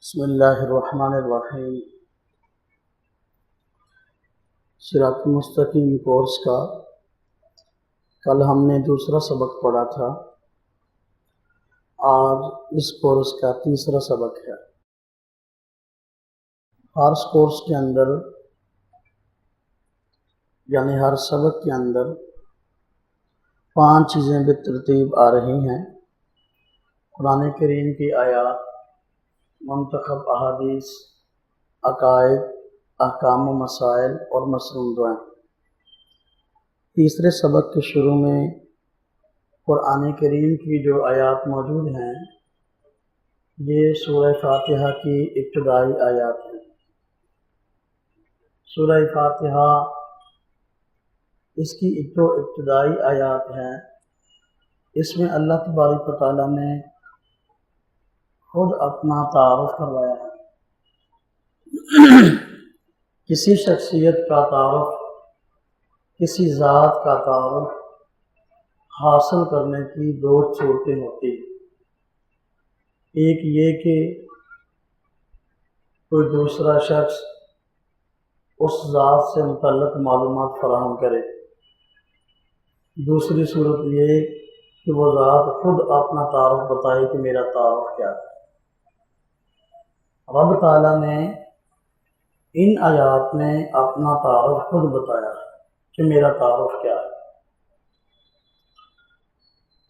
بسم اللہ الرحمن الرحیم۔ صراط المستقیم کورس کا کل ہم نے دوسرا سبق پڑھا تھا اور اس کورس کا تیسرا سبق ہے۔ ہر کورس کے اندر یعنی ہر سبق کے اندر 5 چیزیں بالترتیب آ رہی ہیں: قرآن کریم کی آیات، منتخب احادیث، عقائد، احکام و مسائل اور مصنون دعائیں۔ تیسرے سبق کے شروع میں قرآن کریم کی جو آیات موجود ہیں یہ سورہ فاتحہ کی ابتدائی آیات ہیں۔ سورہ فاتحہ اس کی ابتدائی آیات ہیں۔ اس میں اللہ تبارک و تعالیٰ نے خود اپنا تعارف کروایا ہے۔ کسی شخصیت کا تعارف، کسی ذات کا تعارف حاصل کرنے کی 2 صورتیں ہوتی ہیں۔ ایک یہ کہ کوئی دوسرا شخص اس ذات سے متعلق معلومات فراہم کرے۔ دوسری صورت یہ کہ وہ ذات خود اپنا تعارف بتائے کہ میرا تعارف کیا ہے۔ رب تعالیٰ نے ان آیات میں اپنا تعارف خود بتایا کہ میرا تعارف کیا ہے۔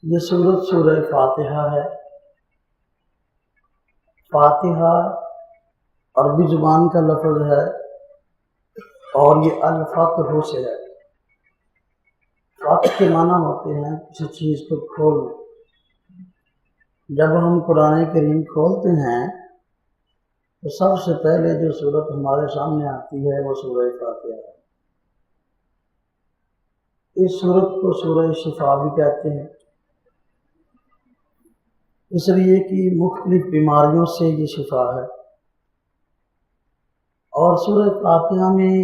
یہ سورہ فاتحہ ہے۔ فاتحہ عربی زبان کا لفظ ہے اور یہ الفتح سے ہے۔ فتح کے معنی ہوتے ہیں کسی چیز کو کھولنا۔ جب ہم قرآن کریم کھولتے ہیں تو سب سے پہلے جو صورت ہمارے سامنے آتی ہے وہ سورہ فاتحہ ہے۔ اس صورت کو سورہ شفا بھی کہتے ہیں، اس لیے کہ مختلف بیماریوں سے یہ شفا ہے۔ اور سورہ فاتحہ میں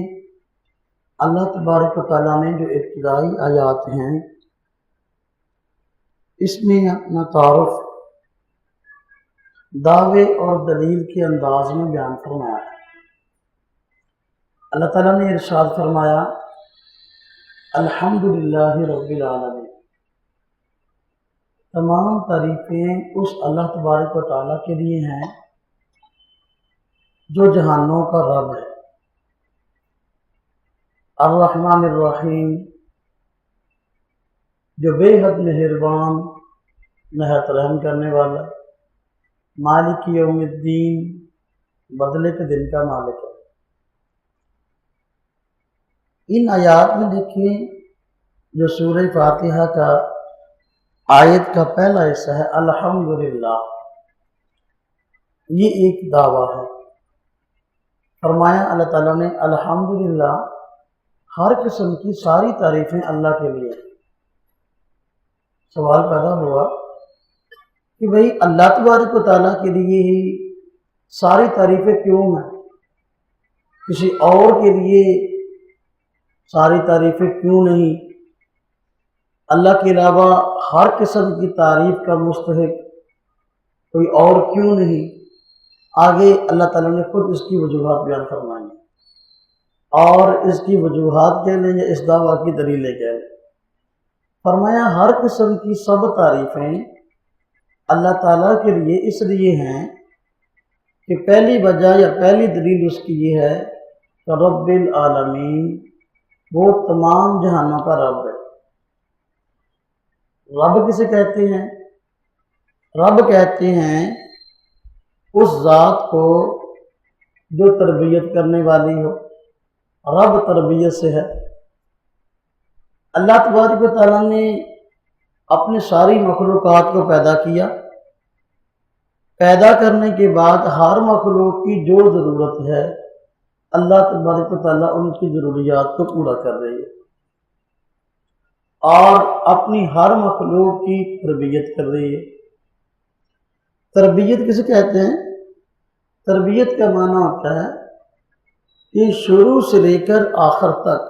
اللہ تبارک و تعالیٰ نے جو ابتدائی آیات ہیں اس میں اپنا تعارف دعوے اور دلیل کے انداز میں بیان فرمایا ہے۔ اللہ تعالیٰ نے ارشاد فرمایا: الحمدللہ رب العالمین۔ تمام تعریفیں اس اللہ تبارک و تعالیٰ کے لیے ہیں جو جہانوں کا رب ہے۔ الرحمن الرحیم، جو بے حد مہربان، نہایت رحم کرنے والا، مالک یوم الدین، بدلے کے دن کا مالک ہے۔ ان آیات میں دیکھیں جو سورہ فاتحہ کا آیت کا پہلا حصہ ہے الحمدللہ، یہ ایک دعویٰ ہے۔ فرمایا اللہ تعالیٰ نے الحمدللہ، ہر قسم کی ساری تعریفیں اللہ کے لیے۔ سوال پیدا ہوا کہ بھئی اللہ تبارک و تعالیٰ کے لیے ہی ساری تعریفیں کیوں ہیں؟ کسی اور کے لیے ساری تعریفیں کیوں نہیں؟ اللہ کے علاوہ ہر قسم کی تعریف کا مستحق کوئی اور کیوں نہیں؟ آگے اللہ تعالیٰ نے خود اس کی وجوہات بیان فرمائی اور اس کی وجوہات کہہ لیں یا اس دعویٰ کی دلیلیں کہہ لیں۔ فرمایا ہر قسم کی سب تعریفیں اللہ تعالیٰ کے لیے اس لیے ہیں کہ پہلی وجہ یا پہلی دلیل اس کی یہ ہے کہ رب العالمین، وہ تمام جہانوں کا رب ہے۔ رب کسے کہتے ہیں؟ رب کہتے ہیں اس ذات کو جو تربیت کرنے والی ہو۔ رب تربیت سے ہے۔ اللہ تبارک و تعالیٰ نے اپنے ساری مخلوقات کو پیدا کیا۔ پیدا کرنے کے بعد ہر مخلوق کی جو ضرورت ہے اللہ تبارک و تعالیٰ ان کی ضروریات کو پورا کر رہی ہے اور اپنی ہر مخلوق کی تربیت کر رہی ہے۔ تربیت کسے کہتے ہیں؟ تربیت کا معنی ہوتا ہے کہ شروع سے لے کر آخر تک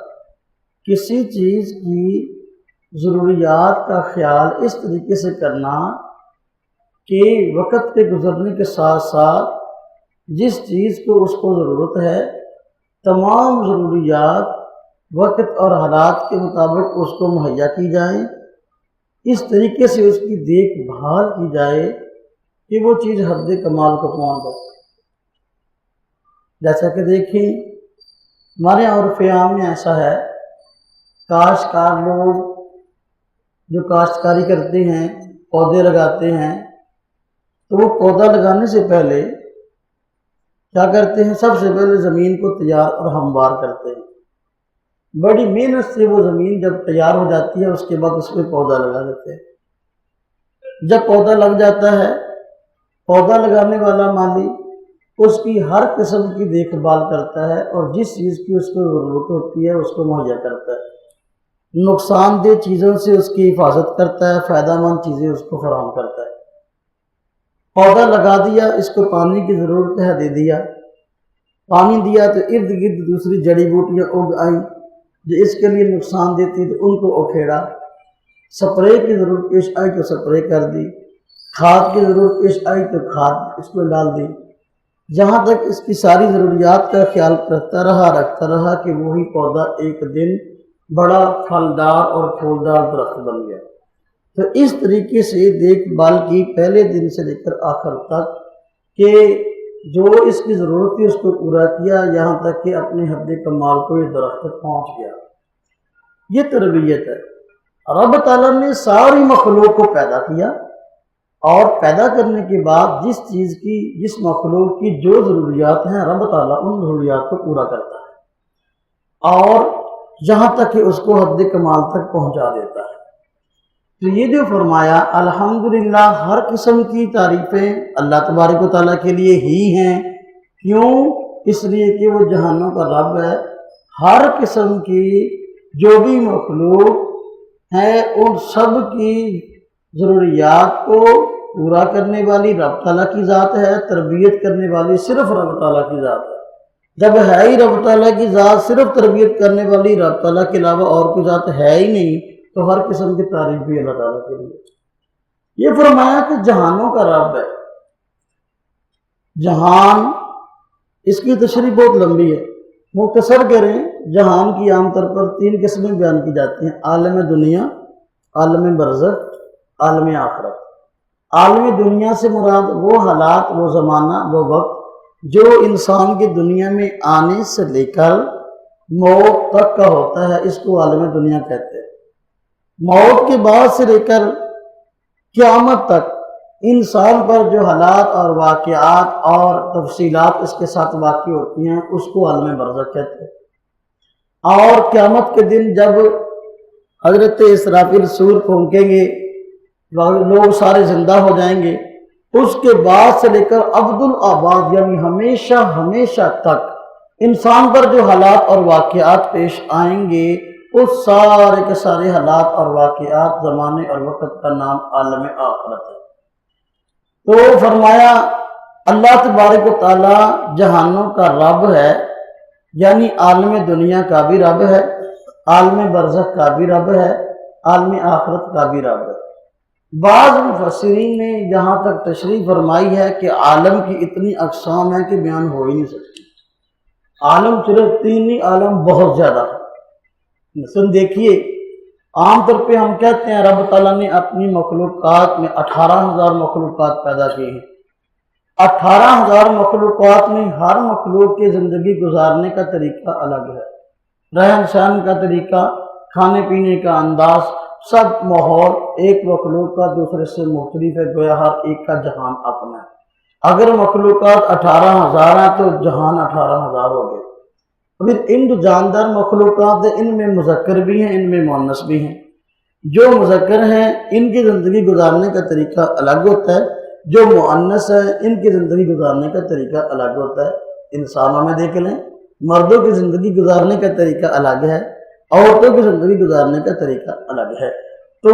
کسی چیز کی ضروریات کا خیال اس طریقے سے کرنا کہ وقت کے گزرنے کے ساتھ ساتھ جس چیز کو اس کو ضرورت ہے تمام ضروریات وقت اور حالات کے مطابق اس کو مہیا کی جائیں، اس طریقے سے اس کی دیکھ بھال کی جائے کہ وہ چیز حد کمال کو پہنچ جائے۔ جیسا کہ دیکھیں ہمارے یہاں عرف عام میں ایسا ہے، کاشتکار لوگ جو کاشتکاری کرتے ہیں، پودے لگاتے ہیں، تو وہ پودا لگانے سے پہلے کیا کرتے ہیں؟ سب سے پہلے زمین کو تیار اور ہموار کرتے ہیں۔ بڑی محنت سے وہ زمین جب تیار ہو جاتی ہے اس کے بعد اس میں پودا لگا دیتے ہیں۔ جب پودا لگ جاتا ہے، پودا لگانے والا مالی اس کی ہر قسم کی دیکھ بھال کرتا ہے اور جس چیز کی اس کو ضرورت ہوتی ہے اس کو مہیا کرتا ہے، نقصان دہ چیزوں سے اس کی حفاظت کرتا ہے، فائدہ مند چیزیں اس کو فراہم کرتا ہے۔ پودا لگا دیا، اس کو پانی کی ضرورت ہے، دے دیا، پانی دیا تو ارد گرد دوسری جڑی بوٹیاں اگ آئیں جو اس کے لیے نقصان دیتی تو ان کو اکھیڑا، سپرے کی ضرورت پیش آئی تو سپرے کر دی، کھاد کی ضرورت پیش آئی تو کھاد اس میں ڈال دی، جہاں تک اس کی ساری ضروریات کا خیال رکھتا رہا کہ وہی پودا ایک دن بڑا پھلدار اور پھولدار درخت بن گیا۔ تو اس طریقے سے دیکھ بھال کی پہلے دن سے لے کر آخر تک کہ جو اس کی ضرورت تھی اس کو پورا کیا، یہاں تک کہ اپنے حد کمال کو یہ درخت پہنچ گیا۔ یہ تربیت ہے۔ رب تعالیٰ نے ساری مخلوق کو پیدا کیا اور پیدا کرنے کے بعد جس مخلوق کی جو ضروریات ہیں رب تعالیٰ ان ضروریات کو پورا کرتا ہے اور جہاں تک کہ اس کو حد کمال تک پہنچا دیتا ہے۔ تو یہ جو فرمایا الحمدللہ، ہر قسم کی تعریفیں اللہ تبارک و تعالیٰ کے لیے ہی ہیں۔ کیوں؟ اس لیے کہ وہ جہانوں کا رب ہے۔ ہر قسم کی جو بھی مخلوق ہے ان سب کی ضروریات کو پورا کرنے والی رب تعالیٰ کی ذات ہے، تربیت کرنے والی صرف رب تعالیٰ کی ذات ہے۔ جب ہے ہی رب تعالیٰ کی ذات، صرف تربیت کرنے والی رب تعالیٰ کے علاوہ اور کوئی ذات ہے ہی نہیں، تو ہر قسم کی تعریف بھی اللہ تعالیٰ کے لیے۔ یہ فرمایا کہ جہانوں کا رب ہے۔ جہان، اس کی تشریح بہت لمبی ہے، مختصر کریں۔ جہان کی عام طور پر 3 قسمیں بیان کی جاتی ہیں: عالم دنیا، عالم برزخ، عالم آخرت۔ عالم دنیا سے مراد وہ حالات، وہ زمانہ، وہ وقت جو انسان کی دنیا میں آنے سے لے کر موت تک کا ہوتا ہے، اس کو عالم دنیا کہتے ہیں۔ موت کے بعد سے لے کر قیامت تک انسان پر جو حالات اور واقعات اور تفصیلات اس کے ساتھ واقع ہوتی ہیں اس کو عالم برزخ کہتے ہیں۔ اور قیامت کے دن جب حضرت اسرافیل سور پھونکیں گے، لوگ سارے زندہ ہو جائیں گے، اس کے بعد سے لے کر ابدالآباد یعنی ہمیشہ ہمیشہ تک انسان پر جو حالات اور واقعات پیش آئیں گے اس سارے کے سارے حالات اور واقعات، زمانے اور وقت کا نام عالم آخرت ہے۔ تو فرمایا اللہ تبارک و تعالی جہانوں کا رب ہے، یعنی عالم دنیا کا بھی رب ہے، عالم برزخ کا بھی رب ہے، عالم آخرت کا بھی رب ہے۔ بعض مفسرین نے یہاں تک تشریح فرمائی ہے کہ عالم کی اتنی اقسام ہیں کہ بیان ہو ہی نہیں سکتی۔ عالم صرف 3 نہیں، عالم بہت زیادہ ہے۔ مثلا دیکھیے، عام طور پہ ہم کہتے ہیں رب تعالیٰ نے اپنی مخلوقات میں 18,000 مخلوقات پیدا کی ہیں۔ 18,000 مخلوقات میں ہر مخلوق کے زندگی گزارنے کا طریقہ الگ ہے، رہن سہن کا طریقہ، کھانے پینے کا انداز، سب ماحول ایک مخلوق کا دوسرے سے مختلف ہے، گویا ہر ایک کا جہان اپنا ہے۔ اگر مخلوقات 18,000 ہیں تو جہان 18,000 ہو گئے۔ پھر ان جو جاندار مخلوقات ہیں ان میں مذکر بھی ہیں، ان میں مؤنث بھی ہیں۔ جو مذکر ہیں ان کی زندگی گزارنے کا طریقہ الگ ہوتا ہے، جو مؤنث ہیں ان کی زندگی گزارنے کا طریقہ الگ ہوتا ہے۔ انسانوں میں دیکھ لیں، مردوں کی زندگی گزارنے کا طریقہ الگ ہے، عورتوں کی زندگی گزارنے کا طریقہ الگ ہے۔ تو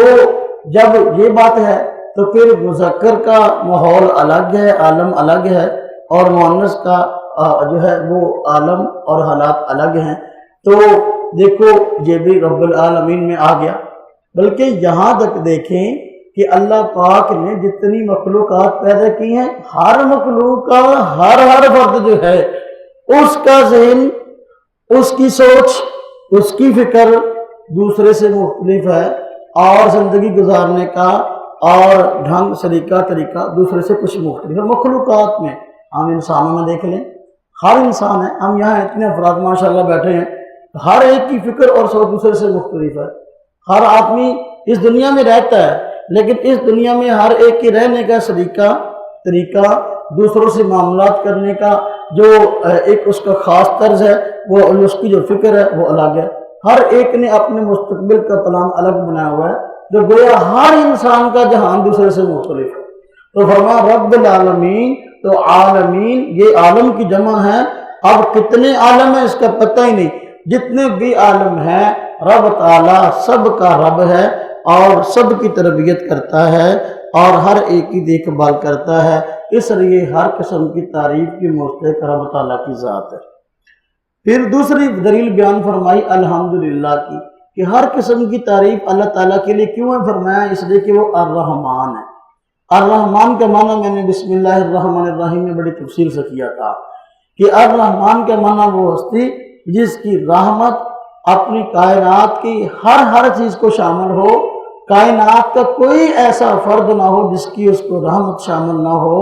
جب یہ بات ہے تو پھر مذکر کا ماحول الگ ہے، عالم الگ ہے، اور مؤنث کا جو ہے وہ عالم اور حالات الگ ہیں۔ تو دیکھو یہ بھی رب العالمین میں آ گیا۔ بلکہ یہاں تک دیکھیں کہ اللہ پاک نے جتنی مخلوقات پیدا کی ہیں، ہر مخلوق کا ہر فرد جو ہے اس کا ذہن، اس کی سوچ، اس کی فکر دوسرے سے مختلف ہے، اور زندگی گزارنے کا اور ڈھنگ طریقہ دوسرے سے کچھ مختلف ہے۔ مخلوقات میں ہم انسانوں میں دیکھ لیں، ہر انسان ہے، ہم یہاں اتنے افراد ماشاءاللہ بیٹھے ہیں، ہر ایک کی فکر اور سوچ دوسرے سے مختلف ہے۔ ہر آدمی اس دنیا میں رہتا ہے، لیکن اس دنیا میں ہر ایک کے رہنے کا طریقہ دوسروں سے معاملات کرنے کا جو ایک اس کا خاص طرز ہے، وہ اس کی جو فکر ہے وہ الگ ہے۔ ہر ایک نے اپنے مستقبل کا پلان الگ بنایا ہوا ہے، جو گویا ہر انسان کا جہان دوسرے سے مختلف ہے۔ تو فرمایا رب العالمین، تو عالمین یہ عالم کی جمع ہے، اب کتنے عالم ہیں اس کا پتہ ہی نہیں، جتنے بھی عالم ہیں رب تعالیٰ سب کا رب ہے اور سب کی تربیت کرتا ہے اور ہر ایک کی دیکھ بھال کرتا ہے، اس لیے ہر قسم کی تعریف کی مستحق رب تعالیٰ کی ذات ہے۔ پھر دوسری دلیل بیان فرمائی الحمدللہ کی، کہ ہر قسم کی تعریف اللہ تعالیٰ کے لیے کیوں ہے؟ فرمایا اس لیے کہ وہ الرحمن ہے۔ الرحمن کا معنی میں نے بسم اللہ الرحمن الرحیم میں بڑی تفصیل سے کیا تھا کہ الرحمن کا معنی وہ ہستی جس کی رحمت اپنی کائنات کی ہر چیز کو شامل ہو، کائنات کا کوئی ایسا فرد نہ ہو جس کی اس کو رحمت شامل نہ ہو،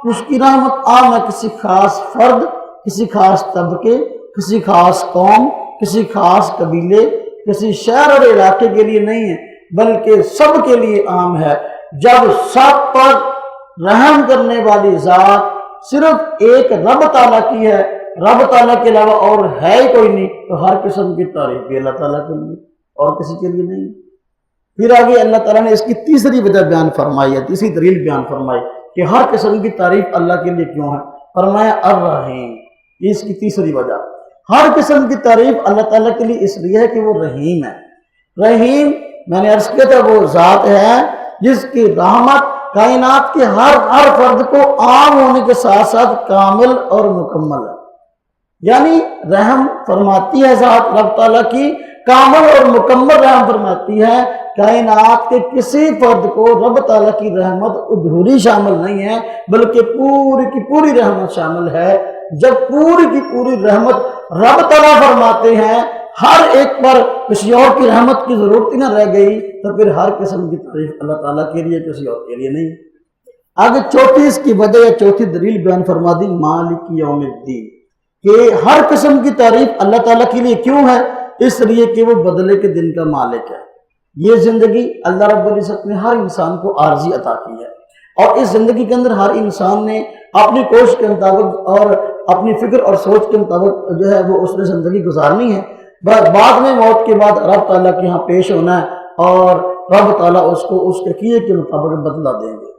اس کی رحمت عام ہے، کسی خاص فرد، کسی خاص طبقے، کسی خاص قوم، کسی خاص قبیلے، کسی شہر اور علاقے کے لیے نہیں ہے، بلکہ سب کے لیے عام ہے۔ جب سب پر رحم کرنے والی ذات صرف ایک رب تعالیٰ کی ہے، رب تعالیٰ کے علاوہ اور ہے ہی کوئی نہیں، تو ہر قسم کی تعریف بھی اللہ تعالیٰ کے لیے اور کسی کے لیے نہیں۔ پھر آگے اللہ تعالیٰ نے اس کی تیسری وجہ بیان فرمائی ہے، تیسری دلیل بیان فرمائی کہ ہر قسم کی تعریف اللہ کے لیے کیوں ہے۔ فرمایا الرحیم، یہ اس کی تیسری وجہ، ہر قسم کی تعریف اللہ تعالیٰ کے لیے اس لیے ہے کہ وہ رحیم ہے۔ رحیم میں نے عرض کیا تھا وہ ذات ہے جس کی رحمت کائنات کے ہر فرد کو عام ہونے کے ساتھ ساتھ کامل اور مکمل ہے، یعنی رحم فرماتی ہے ذات رب تعالیٰ کی، کامل اور مکمل رحم فرماتی ہے۔ کائنات کے کسی فرد کو رب تعالیٰ کی رحمت ادھوری شامل نہیں ہے، بلکہ پوری کی پوری رحمت شامل ہے۔ جب پوری کی پوری رحمت رب تعالیٰ فرماتے ہیں، ہر ایک پر کسی اور کی رحمت کی ضرورت ہی نہ رہ گئی، تو پھر ہر قسم کی تعریف اللہ تعالیٰ کے لیے، کسی اور کے لیے نہیں۔ آگے چوتھی اس کی وجہ یا چوتھی دلیل بیان فرما دی مالک یوم الدین، کہ ہر قسم کی تعریف اللہ تعالیٰ کے لیے کیوں ہے؟ اس لیے کہ وہ بدلے کے دن کا مالک ہے۔ یہ زندگی اللہ رب العزت نے ہر انسان کو عارضی عطا کی ہے، اور اس زندگی کے اندر ہر انسان نے اپنی کوشش کے مطابق اور اپنی فکر اور سوچ کے مطابق جو ہے وہ اس نے زندگی گزارنی ہے۔ بعد میں موت کے بعد رب تعالیٰ کے یہاں پیش ہونا ہے، اور رب تعالیٰ اس کو اس کے کیے کے مطابق بدلہ دیں گے۔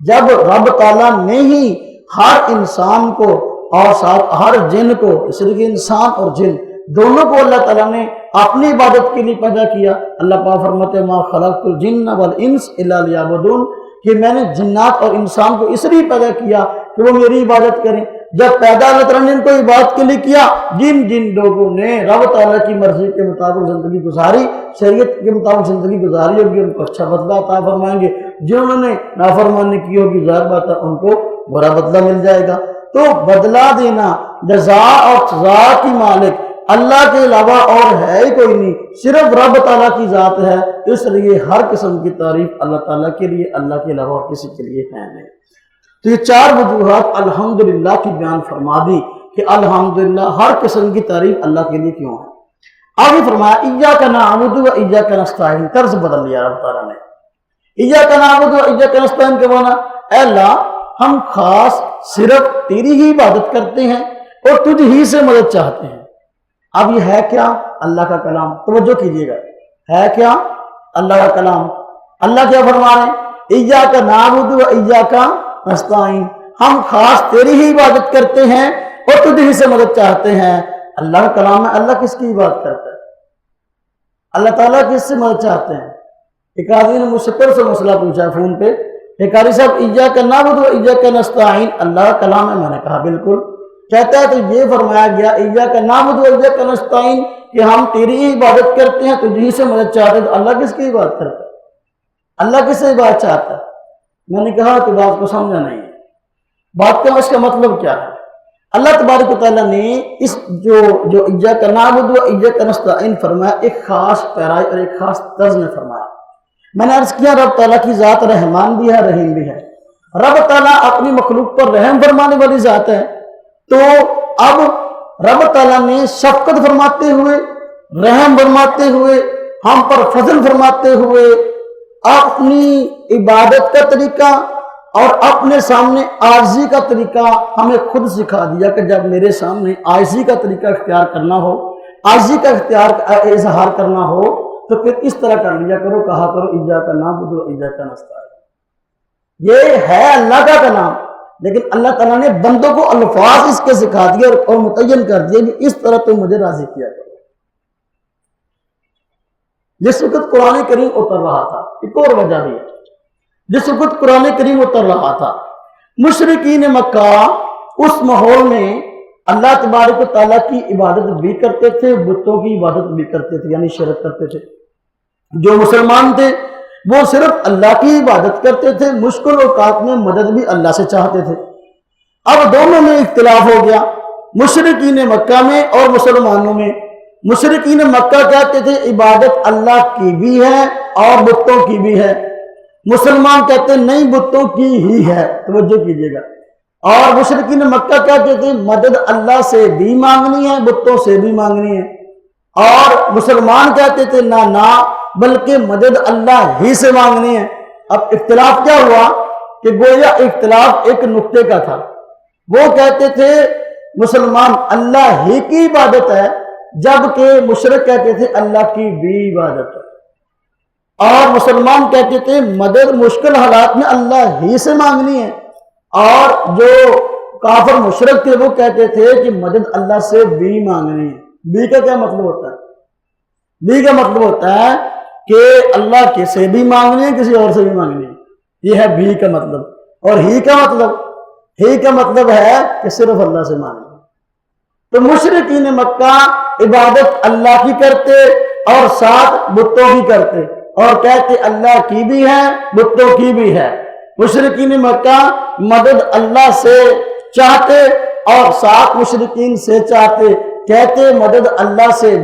جب رب تعالیٰ نے ہی ہر انسان کو اور ساتھ ہر جن کو، اس لیے انسان اور جن دونوں کو اللہ تعالیٰ نے اپنی عبادت کے لیے پیدا کیا۔ اللہ پاک فرماتے ہیں ما خلقت الجن والانس الا لیعبدون، کہ میں نے جنات اور انسان کو اس لیے پیدا کیا کہ وہ میری عبادت کریں۔ جب پیدا اللہ تعالیٰ نے ان کو عبادت کے لیے کیا، جن لوگوں نے رب تعالیٰ کی مرضی کے مطابق زندگی گزاری، شریعت کے مطابق زندگی گزاری ہوگی، ان کو اچھا بدلہ عطا فرمائیں گے۔ جنہوں نے نافرمانی کی ہوگی، ظاہر بات ہے ان کو برا بدلہ مل جائے گا۔ تو بدلہ دینا، جزا اور سزا کی مالک اللہ کے علاوہ اور ہے ہی کوئی نہیں، صرف رب تعالیٰ کی ذات ہے، اس لیے ہر قسم کی تعریف اللہ تعالیٰ کے لیے، اللہ کے علاوہ اور کسی کے لیے ہے نہیں۔ تو یہ چار وجوہات الحمدللہ کی بیان فرما دی کہ الحمدللہ ہر قسم کی تعریف اللہ کے لیے کیوں ہے۔ آگے فرمایا ایاک نعبد و ایاک نستعین، طرز بدل لیا رب تعالیٰ نے۔ ایاک نعبد و ایاک نستعین کے معنی اے اللہ ہم خاص صرف تیری ہی عبادت کرتے ہیں اور تجھ ہی سے مدد چاہتے ہیں۔ اب یہ ہے کیا؟ اللہ کا کلام، توجہ کیجیے گا، ہے کیا؟ اللہ کا کلام۔ اللہ کیا فرما رہے ہیں؟ ایاک نعبد و ایاک نستعین، ہم خاص تیری ہی عبادت کرتے ہیں اور تجھ ہی سے مدد چاہتے ہیں۔ اللہ کا کلام ہے، اللہ کس کی عبادت کرتا ہے؟ اللہ تعالیٰ کس سے مدد چاہتے ہیں؟ ایک آدمی نے مجھ سے پرسوں مسئلہ پوچھا فون پہ، ایک قاری صاحب ایاک نعبد و ایاک نستعین اللہ کا کلام ہے؟ میں نے کہا بالکل۔ کہتا ہے تو یہ فرمایا گیا ایاک نعبد و ایاک نستعین کہ ہم تیری ہی عبادت کرتے ہیں، تجھ ہی سے مدد چاہتے ہیں، تو اللہ کس کی عبادت کرتا ہے؟ اللہ کس سے عبادت چاہتا ہے؟ میں نے کہا کہ بات کو سمجھا نہیں ہے، بات کا اس کا مطلب کیا ہے؟ اللہ تبارک و تعالیٰ نے اس جو ایاک نعبد و ایاک نستعین فرمایا، ایک خاص پیرائی اور ایک خاص طرز میں فرمایا۔ میں نے عرض کیا رب تعالیٰ کی ذات رحمان بھی ہے، رحیم بھی ہے۔ رب تعالیٰ اپنی مخلوق پر رحم فرمانے والی ذات ہے، تو اب رب تعالیٰ نے شفقت فرماتے ہوئے، رحم فرماتے ہوئے، ہم پر فضل فرماتے ہوئے اپنی عبادت کا طریقہ اور اپنے سامنے عاجزی کا طریقہ ہمیں خود سکھا دیا کہ جب میرے سامنے عاجزی کا طریقہ اختیار کرنا ہو، عاجزی کا اظہار کرنا ہو، تو پھر اس طرح کر لیا کرو، کہا کرو ایاک نعبد و ایاک نستعین۔ یہ ہے اللہ کا کلام، لیکن اللہ تعالیٰ نے بندوں کو الفاظ اس کے سکھا دیے اور متعین کر دیے کہ اس طرح تو مجھے راضی کیا کرو۔ جس وقت قرآن کریم اتر رہا تھا، ایک اور وجہ بھی ہے، جس وقت قرآن کریم اتر رہا تھا، مشرکین مکہ اس ماحول میں اللہ تبارک و تعالیٰ کی عبادت بھی کرتے تھے، بتوں کی عبادت بھی کرتے تھے، یعنی شرک کرتے تھے۔ جو مسلمان تھے وہ صرف اللہ کی عبادت کرتے تھے، مشکل اوقات میں مدد بھی اللہ سے چاہتے تھے۔ اب دونوں میں اختلاف ہو گیا، مشرکین مکہ میں اور مسلمانوں میں۔ مشرکین مکہ کہتے تھے عبادت اللہ کی بھی ہے اور بتوں کی بھی ہے، مسلمان کہتے نہیں بتوں کی ہی ہے، توجہ کیجیے گا۔ اور مشرکین مکہ کہتے تھے مدد اللہ سے بھی مانگنی ہے، بتوں سے بھی مانگنی ہے، اور مسلمان کہتے تھے نہ بلکہ مدد اللہ ہی سے مانگنی ہے۔ اب اختلاف کیا ہوا کہ گویا اختلاف ایک نقطے کا تھا۔ وہ کہتے تھے مسلمان اللہ ہی کی عبادت ہے، جبکہ مشرک کہتے تھے اللہ کی بھی عبادت ہے، اور مسلمان کہتے تھے مدد مشکل حالات میں اللہ ہی سے مانگنی ہے، اور جو کافر مشرک تھے وہ کہتے تھے کہ مدد اللہ سے بھی مانگنی ہے۔ بھی کا کیا مطلب ہوتا ہے؟ بھی کا مطلب ہوتا ہے کہ اللہ کے سے بھی مانگنی ہے، کسی اور سے بھی مانگنی ہے، یہ ہے بھی کا مطلب۔ اور ہی کا مطلب ہے کہ صرف اللہ سے مانگنی ہے۔ تو مشرکین مکہ عبادت اللہ کی کرتے اور ساتھ بتوں کی کرتے، اور کہتے اللہ کی بھی ہے بتوں کی بھی ہے۔ مشرکین مکہ مدد اللہ سے چاہتے اور ساتھ مشرکین سے چاہتے، کہتے مدد اللہ سے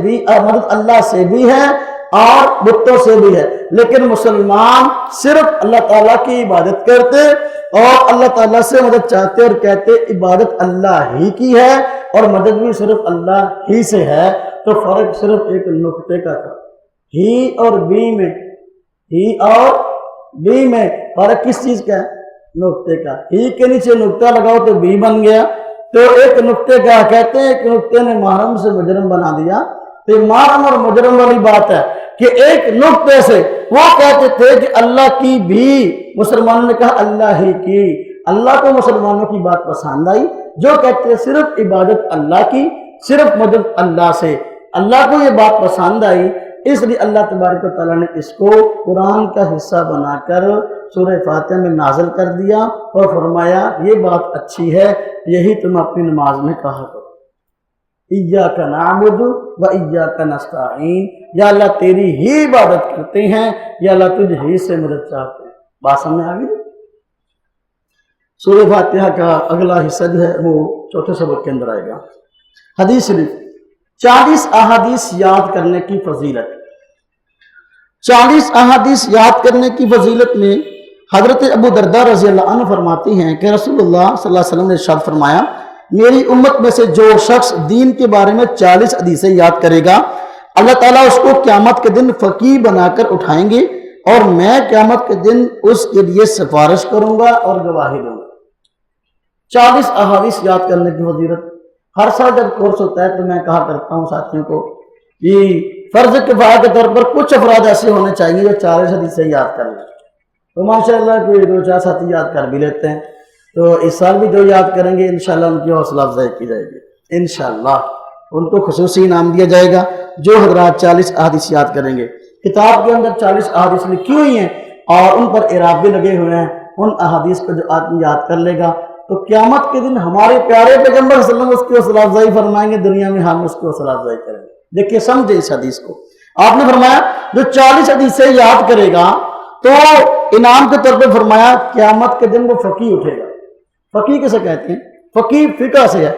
بھی ہے اور بتوں سے بھی ہے، لیکن مسلمان صرف اللہ تعالیٰ کی عبادت کرتے اور اللہ تعالیٰ سے مدد چاہتے اور کہتے عبادت اللہ ہی کی ہے اور مدد بھی صرف اللہ ہی سے ہے۔ تو فرق صرف ایک نقطے کا تھا، ہی اور بی میں فرق کس چیز کا ہے؟ نقطے کا۔ ہی کے نیچے نقطہ لگاؤ تو بی بن گیا، تو ایک نقطے کا کہتے ہیں کہ نقطے نے محرم سے مجرم بنا دیا۔ تو محرم اور مجرم والی بات ہے کہ ایک نقطے سے وہ کہتے تھے کہ اللہ کی بھی، مسلمانوں نے کہا اللہ ہی کی۔ اللہ کو مسلمانوں کی بات پسند آئی، جو کہتے ہیں صرف عبادت اللہ کی، صرف مدد اللہ سے، اللہ کو یہ بات پسند آئی، اس لیے اللہ تبارک و تعالیٰ نے اس کو قرآن کا حصہ بنا کر سورہ فاتحہ میں نازل کر دیا اور فرمایا یہ بات اچھی ہے، یہی تم اپنی نماز میں کہا کرو، ایاک نعبد و ایاک نستعین، یا اللہ تیری ہی عبادت کرتے ہیں، یا اللہ تجھ ہی سے مدد چاہتے ہیں۔ بات سمجھ آ گئی؟ سورہ فاتحہ کا اگلا حصہ جو ہے وہ چوتھے سبق کے اندر آئے گا۔ حدیث شریف 40 احادیث یاد کرنے کی فضیلت۔ 40 احادیث یاد کرنے کی فضیلت میں حضرت ابو درداء رضی اللہ عنہ فرماتے ہیں کہ رسول اللہ صلی اللہ علیہ وسلم نے ارشاد فرمایا، میری امت میں سے جو شخص دین کے بارے میں 40 حدیثیں یاد کرے گا، اللہ تعالیٰ اس کو قیامت کے دن فقیہ بنا کر اٹھائیں گے اور میں قیامت کے دن اس کے لیے سفارش کروں گا اور گواہی دوں گا۔ 40 احادیث یاد کرنے کی فضیلت۔ ہر سال جب کورس ہوتا ہے تو میں کہا کرتا ہوں ساتھیوں کو کہ فرض کفایہ کے طور پر کچھ افراد ایسے ہونے چاہیے جو 40 حدیثیں یاد کر لیں، تو ماشاءاللہ کوئی 2-4 ساتھی یاد کر بھی لیتے ہیں، تو اس سال بھی جو یاد کریں گے انشاءاللہ ان کی حوصلہ افزائی کی جائے گی، انشاءاللہ ان کو خصوصی انعام دیا جائے گا جو حضرات 40 احادیث یاد کریں گے۔ کتاب کے اندر 40 احادیث لکھی ہوئی ہیں اور ان پر اعراب بھی لگے ہوئے ہیں، ان احادیث کو جو آدمی یاد کر لے گا تو قیامت کے دن ہمارے پیارے پیغمبر صلی اللہ علیہ وسلم اس کی حوصلہ افزائی فرمائیں گے، دنیا میں ہم اس کی حوصلہ افزائی کریں گے۔ دیکھیے سمجھے اس حدیث کو، آپ نے فرمایا جو 40 حدیثیں یاد کرے گا تو انعام کے طور پہ فرمایا قیامت کے دن وہ فقی اٹھے گا. فقی کسے کہتے ہیں؟ فقی فقہ سے ہے.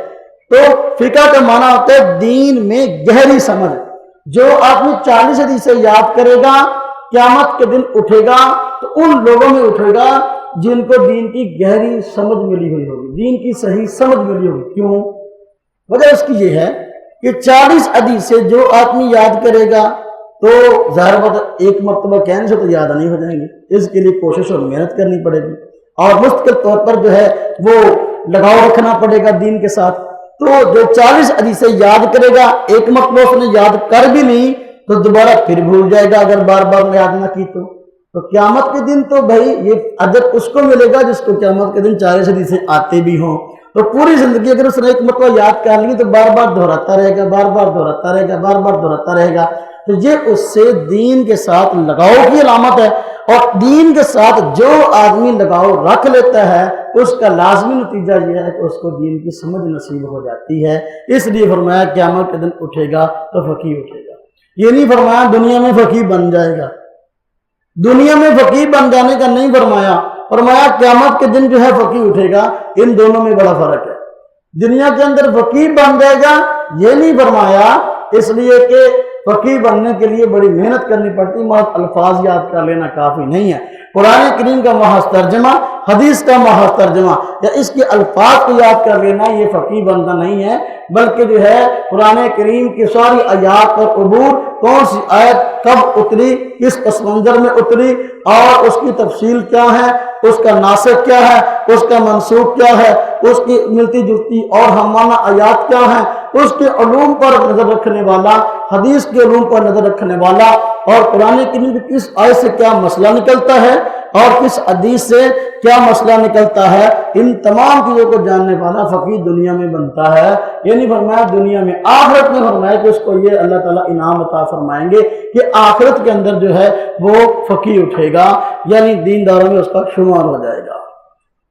تو فقہ کا معنی ہوتا ہے دین میں گہری سمجھ. جو آدمی 40 حدیثیں یاد کرے گا قیامت کے دن اٹھے گا تو ان لوگوں میں اٹھے گا جن کو دین کی گہری سمجھ ملی ہوئی ہوگی, دین کی صحیح سمجھ ملی ہوگی. کیوں؟ وجہ اس کی یہ ہے کہ 40 حدیثیں جو آدمی یاد کرے گا تو ظاہر بات ایک مرتبہ کہنے سے تو یاد نہیں ہو جائیں گے, اس کے لیے کوشش اور محنت کرنی پڑے گی اور مستقل طور پر جو ہے وہ لگاؤ رکھنا پڑے گا دین کے ساتھ. تو جو 40 حدیثیں یاد کرے گا ایک مرتبہ اس نے یاد کر بھی نہیں تو دوبارہ پھر بھول جائے گا اگر بار بار یاد نہ کی تو قیامت کے دن تو بھائی یہ اجر اس کو ملے گا جس کو قیامت کے دن 40 حدیثیں آتے بھی ہوں. تو پوری زندگی اگر اس نے ایک مرتبہ یاد کر لی تو بار بار دہراتا رہے گا, بار بار دہراتا رہے گا, بار بار دہراتا رہے گا. تو یہ اس سے دین کے ساتھ لگاؤ کی علامت ہے. اور دین کے ساتھ جو آدمی لگاؤ رکھ لیتا ہے اس کا لازمی نتیجہ یہ ہے کہ اس کو دین کی سمجھ نصیب ہو جاتی ہے. اس لیے فرمایا قیامت کے دن اٹھے گا تو فقی اٹھے گا. یہ نہیں فرمایا دنیا میں فقی بن جائے گا, دنیا میں فقی بن جانے کا نہیں فرمایا. فرمایا قیامت کے دن جو ہے فقی اٹھے گا. ان دونوں میں بڑا فرق ہے. دنیا کے اندر فقی بن جائے گا یہ نہیں فرمایا, اس لیے کہ فقی بننے کے لیے بڑی محنت کرنی پڑتی, محض الفاظ یاد کر لینا کافی نہیں ہے. قرآن کریم کا محض ترجمہ, حدیث کا محض ترجمہ یا اس کے الفاظ کو یاد کر لینا یہ فقی بننا نہیں ہے, بلکہ جو ہے قرآن کریم کی ساری آیات پر عبور, کون سی آیت کب اتری, کس پس منظر میں اتری اور اس کی تفصیل کیا ہے, اس کا ناسخ کیا ہے, اس کا منسوخ کیا ہے, اس کی ملتی جلتی اور ہم معنی آیات کیا ہیں, اس کے علوم پر نظر رکھنے والا, حدیث کے علوم پر نظر رکھنے والا اور قرآن کریم کی کس آیت سے کیا مسئلہ نکلتا ہے اور کس حدیث سے کیا مسئلہ نکلتا ہے, ان تمام چیزوں کو جاننے والا فقی دنیا میں بنتا ہے. یہ نہیں فرمایا دنیا میں, آخرت میں فرمایا کہ اس کو یہ اللہ تعالیٰ انعام عطا فرمائیں گے کہ آخرت کے اندر جو ہے وہ فقی اٹھے گا, یعنی دینداروں میں اس کا شمار ہو جائے گا.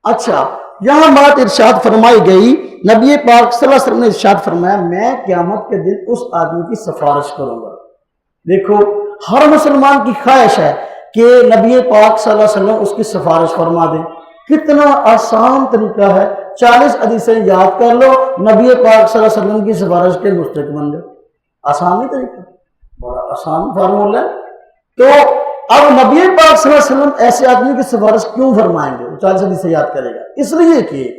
اچھا, یہاں بات ارشاد فرمائی گئی, نبی پاک صلی اللہ علیہ وسلم نے ارشاد فرمایا میں قیامت کے دن اس آدمی کی سفارش کروں گا. دیکھو ہر مسلمان کی خواہش ہے کہ نبی پاک صلی اللہ علیہ وسلم اس کی سفارش فرما دیں. کتنا آسان طریقہ ہے, 40 حدیثیں یاد کر لو, نبی پاک صلی اللہ علیہ وسلم کی سفارش کے مستحق بن جاؤ. آسان ہی طریقہ, بڑا آسان فارمولہ ہے. تو اب نبی پاک صلی اللہ علیہ وسلم ایسے آدمی کی سفارش کیوں فرمائیں گے؟ 40 حدیثیں یاد کرے گا, اس لیے کہ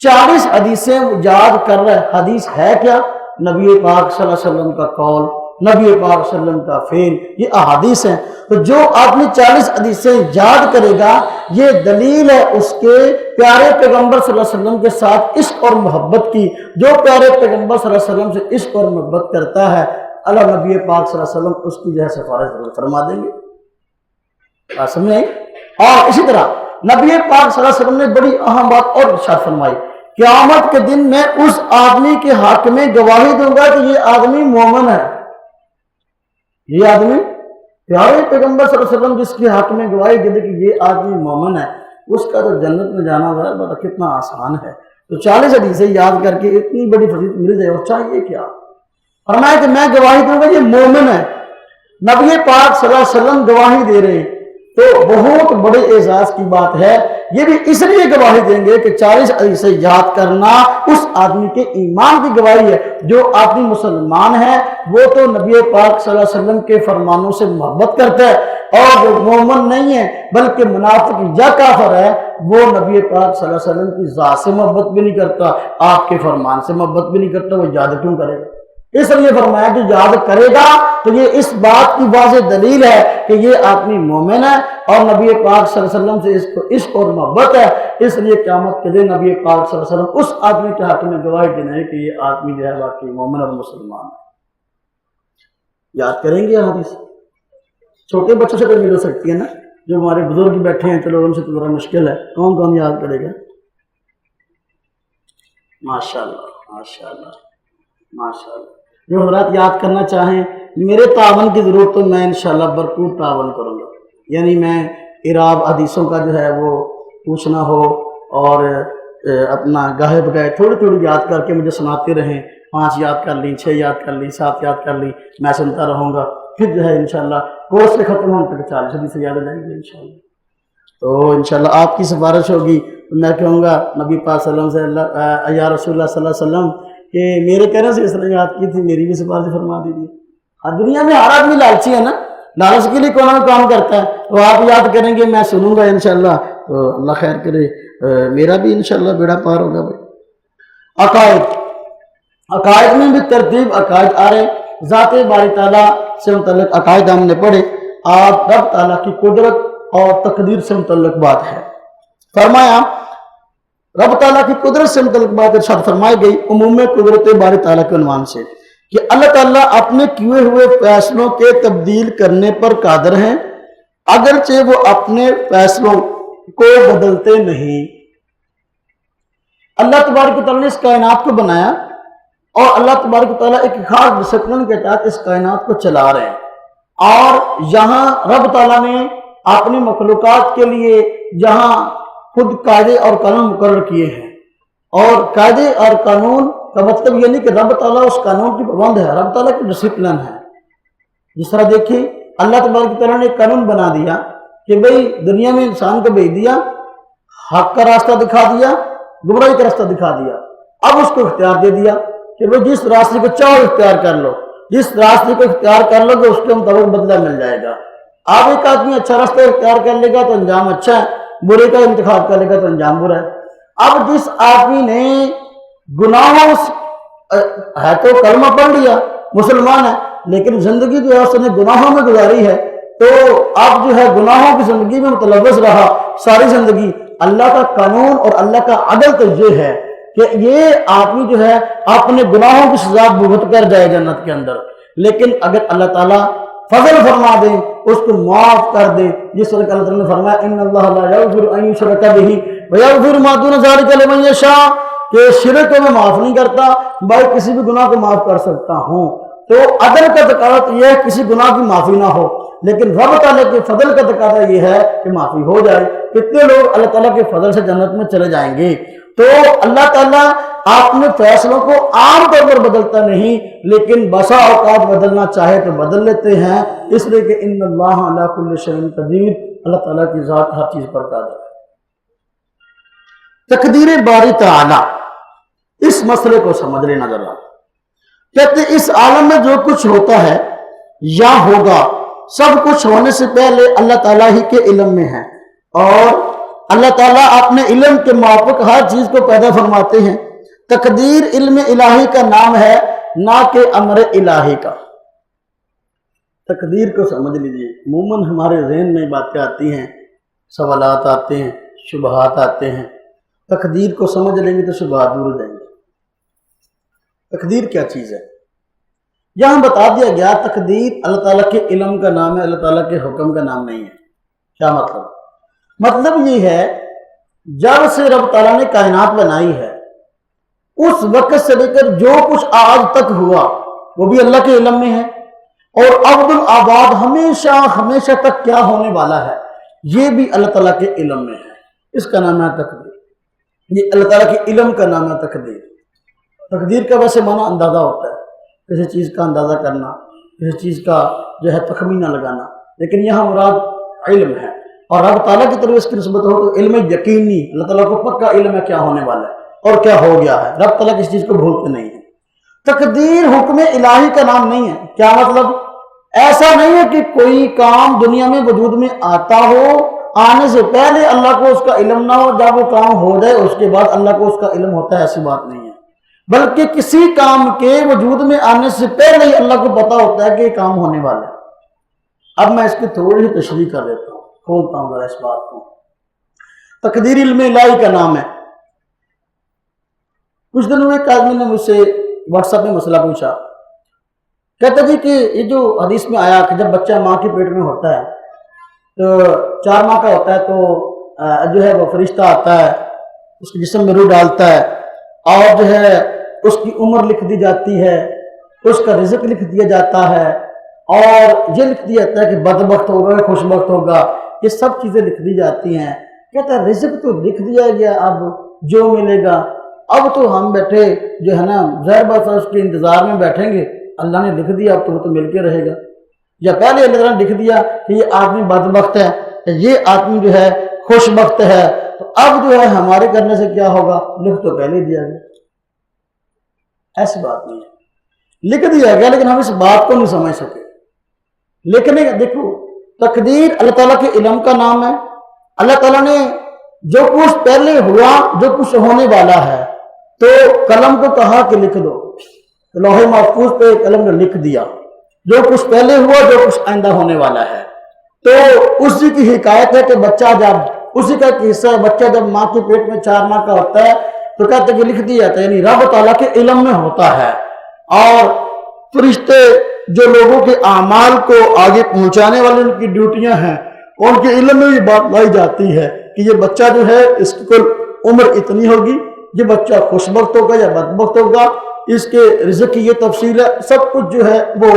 40 حدیثیں یاد کر رہا ہے. حدیث ہے کیا؟ نبی پاک صلی اللہ علیہ وسلم کا قول, نبی پاک صلی اللہ علیہ وسلم کا فعل, یہ احادیث ہیں. تو جو آدمی 40 حدیثیں یاد کرے گا یہ دلیل ہے اس کے پیارے پیغمبر صلی اللہ علیہ وسلم کے ساتھ عشق اور محبت کی. جو پیارے پیغمبر صلی اللہ علیہ وسلم سے عشق اور محبت کرتا ہے اللہ نبی پاک صلی اللہ علیہ وسلم اس کی جو ہے سفارش فرما دیں گے. سمجھ آئی؟ اور اسی طرح نبی پاک صلی اللہ علیہ وسلم نے بڑی اہم بات اور ارشاد فرمائی, قیامت کے دن میں اس آدمی کے حق میں گواہی دوں گا کہ یہ آدمی مومن ہے. یہ آدمی پیارے پیغمبر صلی اللہ علیہ وسلم جس کے حق میں گواہی دے کہ یہ آدمی مومن ہے, اس کا تو جنت میں جانا ذرا کتنا آسان ہے. تو 40 حدیثیں یاد کر کے اتنی بڑی فضیلت مل جائے اور چاہیے کیا؟ فرمایا کہ میں گواہی دوں گا یہ مومن ہے. نبی پاک صلی اللہ علیہ وسلم گواہی دے رہے ہیں تو بہت بڑے اعزاز کی بات ہے. یہ بھی اس لیے گواہی دیں گے کہ 40 حدیثیں یاد کرنا اس آدمی کے ایمان کی گواہی ہے. جو آدمی مسلمان ہے وہ تو نبی پاک صلی اللہ علیہ وسلم کے فرمانوں سے محبت کرتا ہے, اور جو مومن نہیں ہے بلکہ منافق یا کافر ہے وہ نبی پاک صلی اللہ علیہ وسلم کی ذات سے محبت بھی نہیں کرتا, آپ کے فرمان سے محبت بھی نہیں کرتا. وہ یاد کیوں کرے گا؟ اس لیے فرمایا کہ یاد کرے گا تو یہ اس بات کی واضح دلیل ہے کہ یہ آدمی مومن ہے اور نبی پاک صلی اللہ علیہ وسلم سے اس کو عشق اور محبت ہے. اس لیے قیامت کے دن نبی پاک صلی اللہ علیہ وسلم اس آدمی کے حق میں گواہی دینا ہے کہ یہ آدمی جو ہے واقعی مومن اور مسلمان ہے. یاد کریں گے حدیث؟ چھوٹے بچوں سے تو نہیں ہو سکتی ہے نا, جو ہمارے بزرگ بیٹھے ہیں چلو ان سے تو ذرا مشکل ہے. کون کون یاد کرے گا؟ ماشاءاللہ ماشاءاللہ ماشاءاللہ. جو حضرات یاد کرنا چاہیں میرے تعاون کی ضرورت تو میں انشاءاللہ بھرپور تعاون کروں گا. یعنی میں اعراب حدیثوں کا جو ہے وہ پوچھنا ہو اور اپنا گاہے بگاہے تھوڑی تھوڑی یاد کر کے مجھے سناتے رہیں. 5 یاد کر لی, 6 یاد کر لی, 7 یاد کر لی, میں سنتا رہوں گا. پھر جو ہے انشاءاللہ کورس کے ختم ہونے تک 40 حدیث یاد رہیں گے انشاءاللہ. تو انشاءاللہ آپ کی سفارش ہوگی تو میں کہوں گا نبی پاک صلی اللہ علیہ وسلم یا رسول اللہ صلی اللہ علیہ وسلم کہ میرے کہنے سے اس نے یاد کی تھی، میری بھی سفارش فرما دیجیے. ہر دنیا میں ہر آدمی لالچی ہے نا، لالچ کے لیے کون نہ کام کرتا ہے. تو آپ یاد کریں گے، میں سنوں گا انشاءاللہ. تو اللہ خیر کرے، میرا بھی انشاءاللہ بیڑا پار ہوگا. بھائی عقائد میں بھی ترتیب عقائد آ رہے ہیں. ذات باری تعالیٰ سے متعلق عقائد ہم نے پڑھے. آپ رب تعالیٰ کی قدرت اور تقدیر سے متعلق بات ہے. فرمایا رب تعالیٰ کی قدرت سے متعلق بات ارشاد فرمائی گئی عموم قدرت باری تعالیٰ کے عنوان سے کہ اللہ تعالیٰ اپنے کیے ہوئے فیصلوں کے تبدیل کرنے پر قادر ہیں، اگرچہ وہ اپنے فیصلوں کو بدلتے نہیں. اللہ تبارک و تعالیٰ نے اس کائنات کو بنایا اور اللہ تبارک و تعالیٰ ایک خاص ڈسپلن کے تحت اس کائنات کو چلا رہے ہیں. اور یہاں رب تعالیٰ نے اپنی مخلوقات کے لیے جہاں خود قاعدے اور قانون مقرر کیے ہیں، اور قاعدے اور قانون کا مطلب یہ نہیں کہ رب تعالیٰ اس قانون کی پابند ہے، رب تعالیٰ کی ڈسپلن ہے. جس طرح دیکھیں اللہ تبارک تعالیٰ نے ایک قانون بنا دیا کہ بھئی دنیا میں انسان کو بھیج دیا، حق کا راستہ دکھا دیا، گمراہی کا راستہ دکھا دیا. اب اس کو اختیار دے دیا کہ بھئی جس راستے کو چاہو اختیار کر لو، جس راستے کو اختیار کر لو گے اس کے مطابق بدلہ مل جائے گا. اب ایک آدمی اچھا راستہ اختیار کر لے گا تو انجام اچھا ہے، برے کا انتخاب کر لے گا تو انجام برا ہے. اب جس آدمی نے گناہوں ہے تو کلمہ پڑھ لیا، مسلمان ہے، لیکن زندگی جو ہے اس نے گناہوں میں گزاری ہے، تو اب جو ہے گناہوں کی زندگی میں متلوث رہا ساری زندگی. اللہ کا قانون اور اللہ کا عدل تو یہ ہے کہ یہ آدمی جو ہے اپنے گناہوں کی سزا بھگت کر جائے جنت کے اندر. لیکن اگر اللہ تعالیٰ فضل فرما دے، اس کو معاف کر دے، جس طرح اللہ تعالیٰ نے فرمایا ان اللہ لا یغفر ان یشرک بہ ویغفر ما دون ذلک لمن یشاء، کہ شرک کو میں معاف نہیں کرتا، بلکہ کسی بھی گناہ کو معاف کر سکتا ہوں. تو عدل کا تقاضا یہ ہے کسی گناہ کی معافی نہ ہو، لیکن رب تعالیٰ کے فضل کا تقاضا یہ ہے کہ معافی ہو جائے. کتنے لوگ اللہ تعالیٰ کے فضل سے جنت میں چلے جائیں گے. تو اللہ تعالیٰ اپنے فیصلوں کو عام طور پر بدلتا نہیں، لیکن بسا اوقات بدلنا چاہے تو بدل لیتے ہیں، اس لیے کہ ان اللہ علی کل شیء قدیر، اللہ تعالیٰ کی ذات ہر چیز پر قادر ہے. تقدیر باری تعالیٰ، اس مسئلے کو سمجھ لینا ذرا. کہتے اس عالم میں جو کچھ ہوتا ہے یا ہوگا سب کچھ ہونے سے پہلے اللہ تعالیٰ ہی کے علم میں ہے، اور اللہ تعالیٰ اپنے علم کے موافق ہر چیز کو پیدا فرماتے ہیں. تقدیر علم الہی کا نام ہے، نہ کہ امر الہی کا. تقدیر کو سمجھ لیجیے. عموماً ہمارے ذہن میں باتیں آتی ہیں، سوالات آتے ہیں، شبہات آتے ہیں. تقدیر کو سمجھ لیں گے تو شبہات دور ہو جائیں گے. تقدیر کیا چیز ہے؟ یہاں بتا دیا گیا تقدیر اللہ تعالیٰ کے علم کا نام ہے، اللہ تعالیٰ کے حکم کا نام نہیں ہے. کیا مطلب؟ مطلب یہ ہے جب سے رب تعالیٰ نے کائنات بنائی ہے اس وقت سے لے کر جو کچھ آج تک ہوا وہ بھی اللہ کے علم میں ہے، اور عبد الآباد ہمیشہ ہمیشہ تک کیا ہونے والا ہے یہ بھی اللہ تعالیٰ کے علم میں ہے. اس کا نام ہے تقدیر. یہ اللہ تعالیٰ کے علم کا نام ہے تقدیر. تقدیر کا ویسے معنی اندازہ ہوتا ہے، کسی چیز کا اندازہ کرنا، کسی چیز کا جو ہے تخمینہ لگانا، لیکن یہاں مراد علم ہے. اور رب تعالیٰ کی طرف اس کی نسبت ہو تو علم یقینی، اللہ تعالیٰ کو پکا علم ہے کیا ہونے والا ہے اور کیا ہو گیا ہے. رب تعالیٰ کسی چیز کو بھولتے نہیں ہے. تقدیر حکم الہی کا نام نہیں ہے. کیا مطلب؟ ایسا نہیں ہے کہ کوئی کام دنیا میں وجود میں آتا ہو، آنے سے پہلے اللہ کو اس کا علم نہ ہو، جب وہ کام ہو جائے اس کے بعد اللہ کو اس کا علم ہوتا ہے. ایسی بات نہیں ہے، بلکہ کسی کام کے وجود میں آنے سے پہلے ہی اللہ کو پتا ہوتا ہے کہ یہ کام ہونے والا ہے. اب میں اس کی تھوڑی سی تشریح کر دیتا ہوں، کھولتا ہوں ذرا اس بات کو. تقدیر علم الہی کا نام ہے. کچھ دنوں میں ایک آدمی نے مجھ سے واٹس ایپ میں مسئلہ پوچھا. کہتا جی کہ یہ جو حدیث میں آیا کہ جب بچہ ماں کے پیٹ میں ہوتا ہے تو 4 ماہ کا ہوتا ہے تو جو ہے وہ فرشتہ آتا ہے، اس کے جسم میں روح ڈالتا ہے، اور جو ہے اس کی عمر لکھ دی جاتی ہے، اس کا رزق لکھ دیا جاتا ہے، اور یہ لکھ دیا جاتا ہے کہ بدبخت ہوگا خوش بخت ہوگا. یہ سب چیزیں لکھ دی جاتی ہیں. کہتا ہے رزق تو لکھ دیا گیا، اب جو ملے گا اب تو ہم بیٹھے جو ہے نا ظاہر بات ہے اس کے انتظار میں بیٹھیں گے. اللہ نے لکھ دیا اب تو وہ تو مل کے رہے گا. یا پہلے اللہ تعالیٰ نے لکھ دیا کہ یہ آدمی بدبخت ہے، یہ آدمی جو ہے خوش بخت ہے، تو اب جو ہے ہمارے کرنے سے کیا ہوگا؟ لکھ تو پہلے دیا گیا. ایسی بات نہیں ہے، لکھ دیا گیا لیکن ہم اس بات کو نہیں سمجھ سکے. لیکن دیکھو تقدیر اللہ تعالیٰ کے علم کا نام ہے. اللہ تعالیٰ نے جو کچھ پہلے ہوا، جو کچھ ہونے والا ہے، تو قلم کو کہا کہ لکھ دو، لوح محفوظ پہ قلم نے لکھ دیا جو کچھ پہلے ہوا، جو کچھ آئندہ ہونے والا ہے. تو اسی کی حکایت ہے کہ بچہ جب، اسی کا ایک حصہ ہے، بچہ جب ماں کے پیٹ میں 4 ماہ کا ہوتا ہے تو کہتے ہیں کہ لکھ دیا جاتا ہے، یعنی رب تعالیٰ کے علم میں ہوتا ہے. اور فرشتے جو لوگوں کے اعمال کو آگے پہنچانے والے ان کی ڈیوٹیاں ہیں، ان کے علم میں یہ بات لائی جاتی ہے کہ یہ بچہ جو ہے اس کی کل عمر اتنی ہوگی، یہ بچہ خوش بخت ہوگا یا بدبخت ہوگا، اس کے رزق کی یہ تفصیل ہے، سب کچھ جو ہے وہ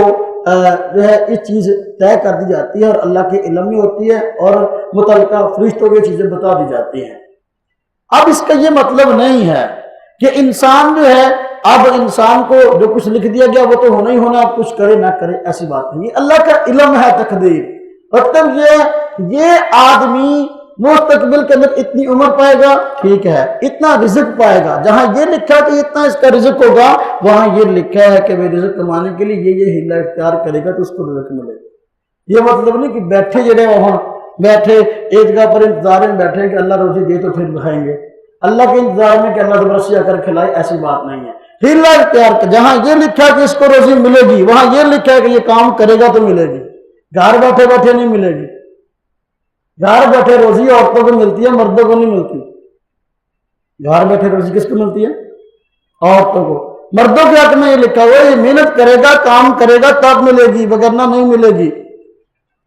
جو ہے یہ چیز طے کر دی جاتی ہے اور اللہ کے علم میں ہوتی ہے اور متعلقہ فرشتوں کی چیزیں بتا دی جاتی ہیں. اب اس کا یہ مطلب نہیں ہے کہ انسان جو ہے، اب انسان کو جو کچھ لکھ دیا گیا وہ تو ہونا ہی ہونا، اب کچھ کرے نہ کرے، ایسی بات نہیں. اللہ کا علم ہے تقدیر. مطلب یہ آدمی مستقبل کے اندر اتنی عمر پائے گا، ٹھیک ہے، اتنا رزق پائے گا، جہاں یہ لکھا کہ اتنا اس کا رزق ہوگا وہاں یہ لکھا ہے کہ وہ رزق کمانے کے لیے یہ ہیلہ اختیار کرے گا تو اس کو رزق ملے گا. یہ مطلب نہیں کہ بیٹھے جڑے وہاں بیٹھے ایک جگہ پر انتظار میں بیٹھے کہ اللہ روزی دے تو پھر کھائیں گے، اللہ کے انتظار میں کہ اللہ زبردستی آ کر کھلائے، ایسی بات نہیں ہے. ہیلہ اختیار کر، جہاں یہ لکھا کہ اس کو روزی ملے گی وہاں یہ لکھا ہے کہ یہ کام کرے گا تو ملے گی. گھر بیٹھے بیٹھے نہیں ملے گی. گھر بیٹھے روزی عورتوں کو ملتی ہے، مردوں کو نہیں ملتی. گھر بیٹھے روزی کس کو ملتی ہے؟ عورتوں کو. مردوں کے حق میں یہ لکھا ہوا ہے یہ محنت کرے گا، کام کرے گا تب ملے گی، وگرنہ نہیں ملے گی.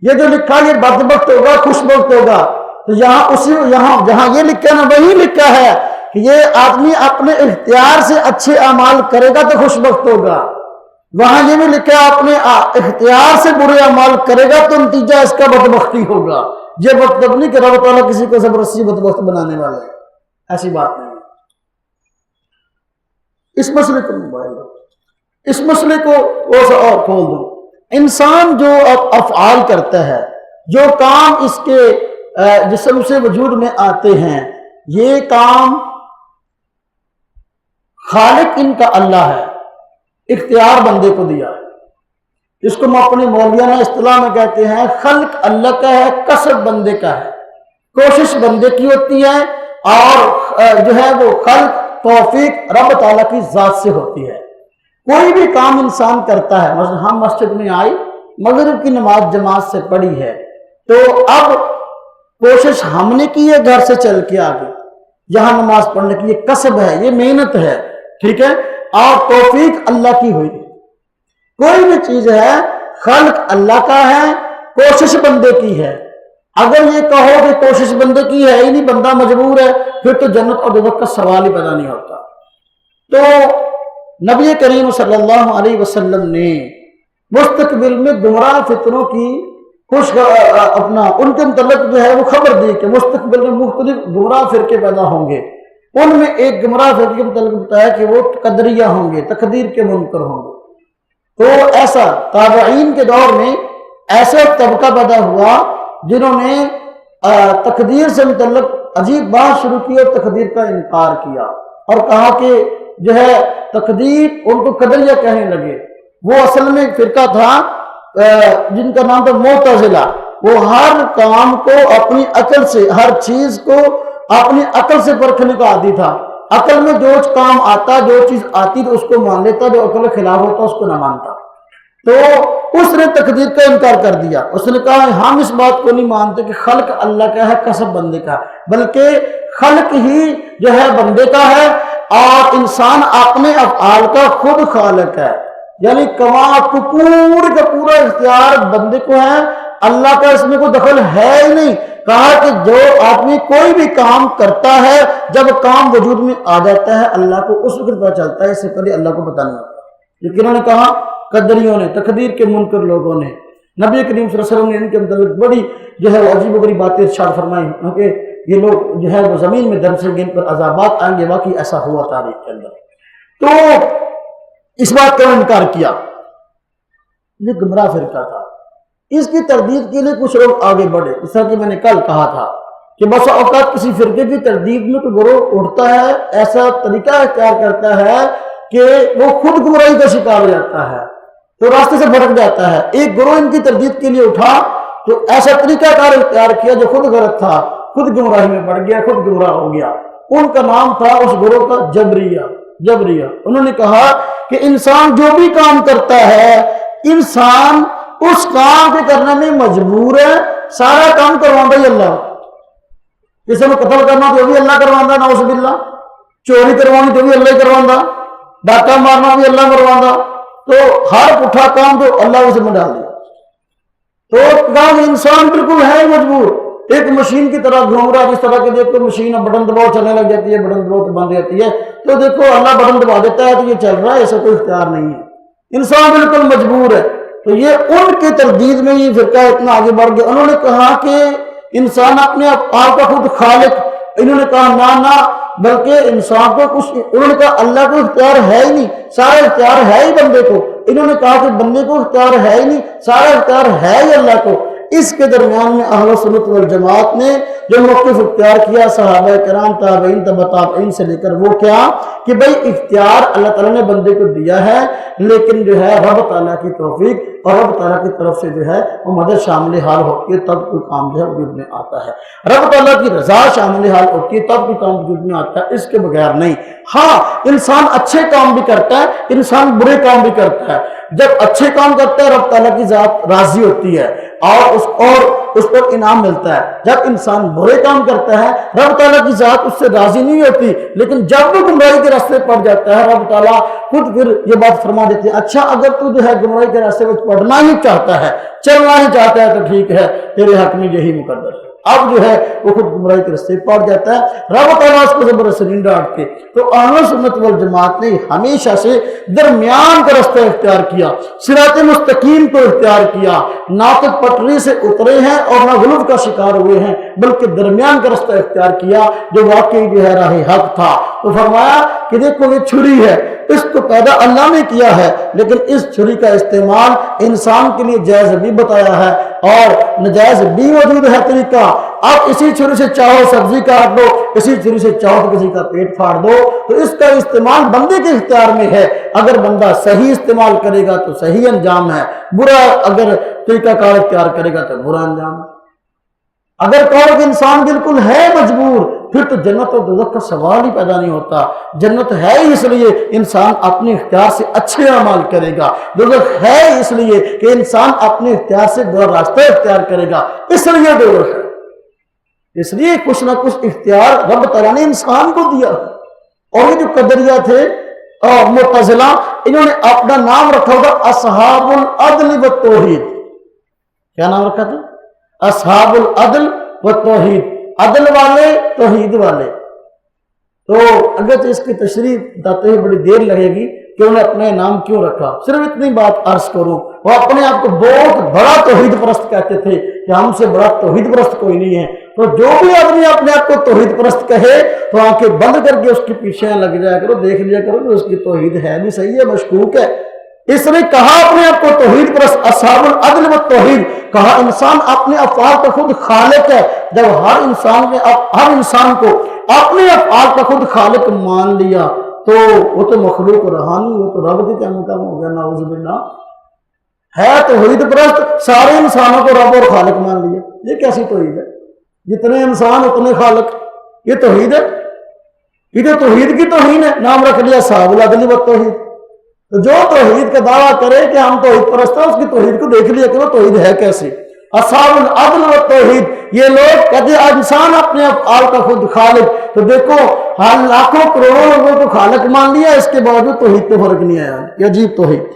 یہ جو لکھا یہ بدبخت ہوگا، خوش بخت ہوگا، تو یہاں جہاں یہ لکھا نا وہی لکھا ہے کہ یہ آدمی اپنے اختیار سے اچھے اعمال کرے گا تو خوش بخت ہوگا. وہاں یہ بھی لکھا ہے اپنے اختیار سے برے اعمال کرے گا تو نتیجہ اس کا بدبختی ہوگا. یہ مطلب نہیں کہ رب تعالیٰ کسی کو زبردستی بدبخت بنانے والا ہے، ایسی بات نہیں. اس مسئلے کو موبائل دو، اس مسئلے کو اور کھول دو. انسان جو افعال کرتا ہے، جو کام اس کے جسم سے وجود میں آتے ہیں، یہ کام خالق ان کا اللہ ہے، اختیار بندے کو دیا ہے. اس کو ہم اپنے مولیانہ اصطلاح میں کہتے ہیں خلق اللہ کا ہے، کسب بندے کا ہے. کوشش بندے کی ہوتی ہے اور جو ہے وہ خلق توفیق رب تعالیٰ کی ذات سے ہوتی ہے. کوئی بھی کام انسان کرتا ہے، مثلا ہم مسجد میں آئی، مغرب کی نماز جماعت سے پڑھی ہے، تو اب کوشش ہم نے کی ہے گھر سے چل کے آگے یہاں نماز پڑھنے کی، یہ کسب ہے، یہ محنت ہے، ٹھیک ہے، اور توفیق اللہ کی ہوئی. کوئی بھی چیز ہے خلق اللہ کا ہے، کوشش بندے کی ہے. اگر یہ کہو کہ کوشش بندے کی ہے ہی نہیں، بندہ مجبور ہے، پھر تو جنت اور دوزخ کا سوال ہی پیدا نہیں ہوتا. تو نبی کریم صلی اللہ علیہ وسلم نے مستقبل میں گمراہ فطروں کی ان کے متعلق جو ہے وہ خبر دی کہ مستقبل میں مختلف گمراہ فرقے پیدا ہوں گے. ان میں ایک گمراہ فرقے کے متعلق بتایا کہ وہ قدریہ ہوں گے، تقدیر کے منکر ہوں گے. تو ایسا تابعین کے دور میں ایسا طبقہ پیدا ہوا جنہوں نے تقدیر سے متعلق عجیب بات شروع کی اور تقدیر کا انکار کیا اور کہا کہ جو ہے تقدیر، ان کو قدریہ کہنے لگے. وہ اصل میں ایک فرقہ تھا جن کا نام تھا معتزلہ. وہ ہر کام کو اپنی عقل سے، ہر چیز کو اپنی عقل سے پرکھنے کا عادی تھا. عقل میں جو کام آتا، جو چیز آتی تو اس کو مان لیتا، جو عقل کے خلاف ہوتا اس کو نہ مانتا. تو اس نے تقدیر کا انکار کر دیا. اس نے کہا ہم اس بات کو نہیں مانتے کہ خلق اللہ کا ہے، کسب بندے کا، بلکہ خلق ہی جو ہے بندے کا ہے اور انسان اپنے افعال کا خود خالق ہے. یعنی پورے کا پورا اختیار بندے کو ہے، اللہ کا اس میں کوئی دخل ہے ہی نہیں. کہا کہ جو آدمی کوئی بھی کام کرتا ہے، جب کام وجود میں آ جاتا ہے اللہ کو اس وقت پتہ چلتا ہے، اس سے پہلے اللہ کو پتہ نہیں ہوتا. لیکن انہوں نے کہا قدریوں نے، تقدیر کے منکر لوگوں نے، نبی کریم صلی اللہ علیہ وسلم نے ان کے متعلق بڑی جو ہے عجیب و غریب باتیں ارشاد فرمائی کہ یہ لوگ جو ہے وہ زمین میں دم سے گن پر عذابات آئیں گے. واقعی ایسا ہوا تاریخ کے اندر. تو اس بات کا انکار کیا. یہ گمراہ فرقہ تھا. اس کی تردید کے لیے کچھ لوگ آگے بڑھے، اس طرح کہ میں نے کل کہا تھا کہ بس اوقات کسی فرقے کی تردید میں تو گروہ اٹھتا ہے، ایسا طریقہ اختیار کرتا ہے کہ وہ خود گمراہی کا شکار ہو جاتا ہے، تو راستے سے بھٹک جاتا ہے۔ ایک گروہ ان کی تردید کے لیے اٹھا تو ایسا طریقہ کار اختیار کیا جو خود غلط تھا، خود گمراہی میں پڑ گیا، خود گمراہ ہو گیا۔ ان کا نام تھا اس گروہ کا جبریہ۔ انہوں نے کہا کہ انسان جو بھی کام کرتا ہے، انسان اس کام کے کرنے میں مجبور ہے، سارا کام کروانا ہی اللہ۔ کسی کو قتل کرنا تو بھی اللہ کروانا، نعوذ باللہ، چوری کروانی تو بھی اللہ ہی کروانا، ڈاکہ مارنا بھی اللہ کروانا، تو ہر پٹھا کام تو اللہ اسے میں ڈال دیا۔ تو کہا کہ انسان بالکل ہے مجبور، ایک مشین کی طرح گھوم رہا، جس طرح کہ دیکھو مشین بٹن دباؤ چلنے لگ جاتی ہے، بٹن دباؤ تو بند جاتی ہے، تو دیکھو اللہ بٹن دبا دیتا ہے تو یہ چل رہا ہے، ایسا کوئی اختیار نہیں ہے، انسان بالکل مجبور ہے۔ تو یہ ان کی تردید میں یہ فرقہ اتنا آگے بڑھ گیا۔ انہوں نے کہا کہ انسان اپنے آپ کا خود خالق، انہوں نے کہا نہ بلکہ انسان کو کچھ، انہوں نے کہا اللہ کو اختیار ہے ہی نہیں، سارا اختیار ہے ہی بندے کو۔ انہوں نے کہا کہ بندے کو اختیار ہے ہی نہیں، سارا اختیار ہے ہی اللہ کو۔ اس کے درمیان میں اہل سنت والجماعت نے جو موقف اختیار کیا، صحابہ کرام، تابعین، تبع تابعین سے لے کر، وہ کیا کہ بھئی اختیار اللہ تعالیٰ نے بندے کو دیا ہے، لیکن جو ہے رب تعالیٰ کی توفیق اور رب تعالیٰ کی طرف سے جو ہے وہ مدد شامل حال ہوتی ہے، تب کوئی کام جو ہے وجود میں آتا ہے۔ رب تعالیٰ کی رضا شامل حال ہوتی ہے، تب کوئی کام وجود میں آتا ہے، اس کے بغیر نہیں۔ ہاں انسان اچھے کام بھی کرتا ہے، انسان برے کام بھی کرتا ہے۔ جب اچھے کام کرتا ہے رب تعالیٰ کی ذات راضی ہوتی ہے اور اس پر انعام ملتا ہے۔ جب انسان برے کام کرتا ہے رب تعالیٰ کی ذات اس سے راضی نہیں ہوتی، لیکن جب وہ گمراہی کے راستے پڑ جاتا ہے رب تعالیٰ خود پھر یہ بات فرما دیتی ہے، اچھا اگر تو جو ہے گمراہی کے راستے میں پڑھنا ہی چاہتا ہے، چلنا ہی چاہتا ہے تو ٹھیک ہے، تیرے حق میں یہی مقدر ہے۔ اب جو ہے وہ خود گمراہی کے راستے پڑ جاتا ہے، رب تعالیٰ اس کو زبردست نہیں ڈانٹتے۔ تو اہل سنت والجماعت نے ہمیشہ سے درمیان کا راستہ اختیار کیا، صراط مستقیم کو اختیار کیا، نہ تو پٹری سے اترے ہیں اور نہ غلو کا شکار ہوئے ہیں، بلکہ درمیان کا راستہ اختیار کیا جو واقعی جو ہے راہ حق تھا۔ تو فرمایا کہ دیکھو یہ چھری ہے، اس کو پیدا اللہ نے کیا ہے، لیکن اس چھری کا استعمال انسان کے لیے جائز بھی بتایا ہے اور ناجائز بھی موجود ہے طریقہ۔ اب اسی چھری سے چاہو سبزی کاٹ دو، اسی چھری سے چاہو تو کسی کا پیٹ پھاڑ دو، تو اس کا استعمال بندے کے اختیار میں ہے۔ اگر بندہ صحیح استعمال کرے گا تو صحیح انجام ہے، برا اگر طریقہ کار اختیار کرے گا تو برا انجام ہے۔ اگر کہو کہ انسان بالکل ہے مجبور، پھر تو جنت اور دوزخ کا سوال ہی پیدا نہیں ہوتا۔ جنت ہے اس لیے انسان اپنے اختیار سے اچھے اعمال کرے گا، دوزخ ہے اس لیے کہ انسان اپنے اختیار سے برا راستہ اختیار کرے گا، اس لیے دوزخ ہے۔ اس لیے کچھ نہ کچھ اختیار رب تعالیٰ نے انسان کو دیا۔ اور یہ جو قدریہ تھے معتزلہ، انہوں نے اپنا نام رکھا ہوگا اصحاب العدل والتوحید۔ کیا نام رکھا تھا؟ اصحاب العدل والتوحید، عدل والے، توحید والے۔ تو اگرچہ اس کی تشریح بتاتے ہوئے بڑی دیر لگے گی کہ انہوں نے اپنے نام کیوں رکھا، صرف اتنی بات عرض کروں، وہ اپنے آپ کو بہت بڑا توحید پرست کہتے تھے کہ ہم سے بڑا توحید پرست کوئی نہیں ہے۔ تو جو بھی آدمی اپنے آپ کو توحید پرست کہے تو آنکھیں بند کر کے اس کے پیچھے لگ جایا کرو، دیکھ لیا کرو کہ اس کی توحید ہے بھی صحیح ہے، مشکوک ہے۔ اس نے کہا اپنے آپ کو توحید پرست، اصحاب العدل والتوحید، کہا انسان اپنے افعال کا خود خالق ہے۔ جب ہر انسان کو اپنے افعال کا خود خالق مان لیا تو وہ تو مخلوق رہا نہیں، وہ تو رب کے کیا مقام ہو گیا، نعوذ باللہ۔ ہے توحید پرست، سارے انسانوں کو رب اور خالق مان لیا، یہ کیسی توحید ہے؟ جتنے انسان اتنے خالق، یہ توحید ہے؟ یہ تو توحید کی توہین ہے، نام رکھ لیا اصحاب العدل والتوحید۔ تو جو توحید کا دعویٰ کرے کہ ہم توحید پرست ہیں، اس کی توحید کو دیکھ لیا کہ وہ توحید ہے کیسے۔ اصحاب العدل والتوحید، یہ لوگ کہتے ہیں انسان اپنے افعال کا خود خالق۔ تو دیکھو ہر لاکھوں کروڑوں لوگوں کو خالق مان لیا، اس کے باوجود توحید پہ فرق نہیں آیا، یہ عجیب توحید۔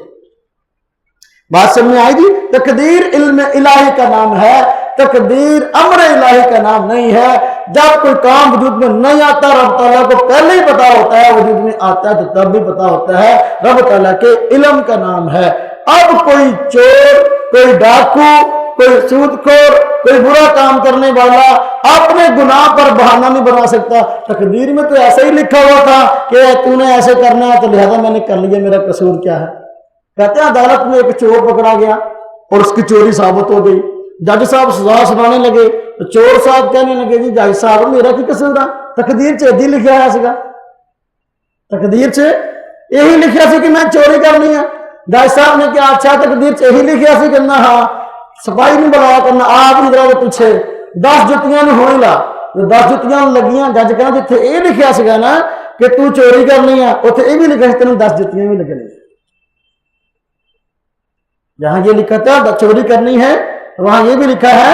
بات سمجھ میں آئے گی؟ تقدیر علم الہی کا نام ہے، تقدیر امر الہی کا نام نہیں ہے۔ جب کوئی کام وجود میں نہیں آتا رب تعالیٰ کو پہلے ہی پتا ہوتا ہے، وجود میں آتا ہے تو تب بھی پتا ہوتا ہے، رب تعالیٰ کے علم کا نام ہے۔ اب کوئی چور، کوئی ڈاکو، کوئی سودخور، کوئی برا کام کرنے والا اپنے گناہ پر بہانہ نہیں بنا سکتا۔ تقدیر میں تو ایسا ہی لکھا ہوا تھا کہ تو نے ایسے کرنا ہے تو لہذا میں نے کر لیا، میرا قصور کیا ہے؟ کہتے ہیں عدالت میں ایک چور پکڑا گیا، اور اس کی چوری ثابت ہو گئی. جج صاحب سزا سنانے لگے تو چور صاحب کہنے لگے جی جج صاحب میرا کی قصور ہے, تقدیر چ ادھی لکھیا ہوا سا, تقدیر چ یہی لکھیا سی کہ میں چوری کرنی ہے. جج صاحب نے کہا اچھا تقدیر چ یہی لکھیا سی کرنا, ہاں سپاہی نہیں بلایا کرنا, آپ ہی ادھر پیچھے 10 جتیاں ہوئی لا, 10 جتیاں لگیاں. جج کہنا جتنے یہ لکھیا سا نا کہ تو چوری کرنی ہے اتنے یہ بھی لکھا سی تینوں 10 جتیاں بھی لگنی. جہاں یہ لکھا تھا چوری کرنی ہے وہاں یہ بھی لکھا ہے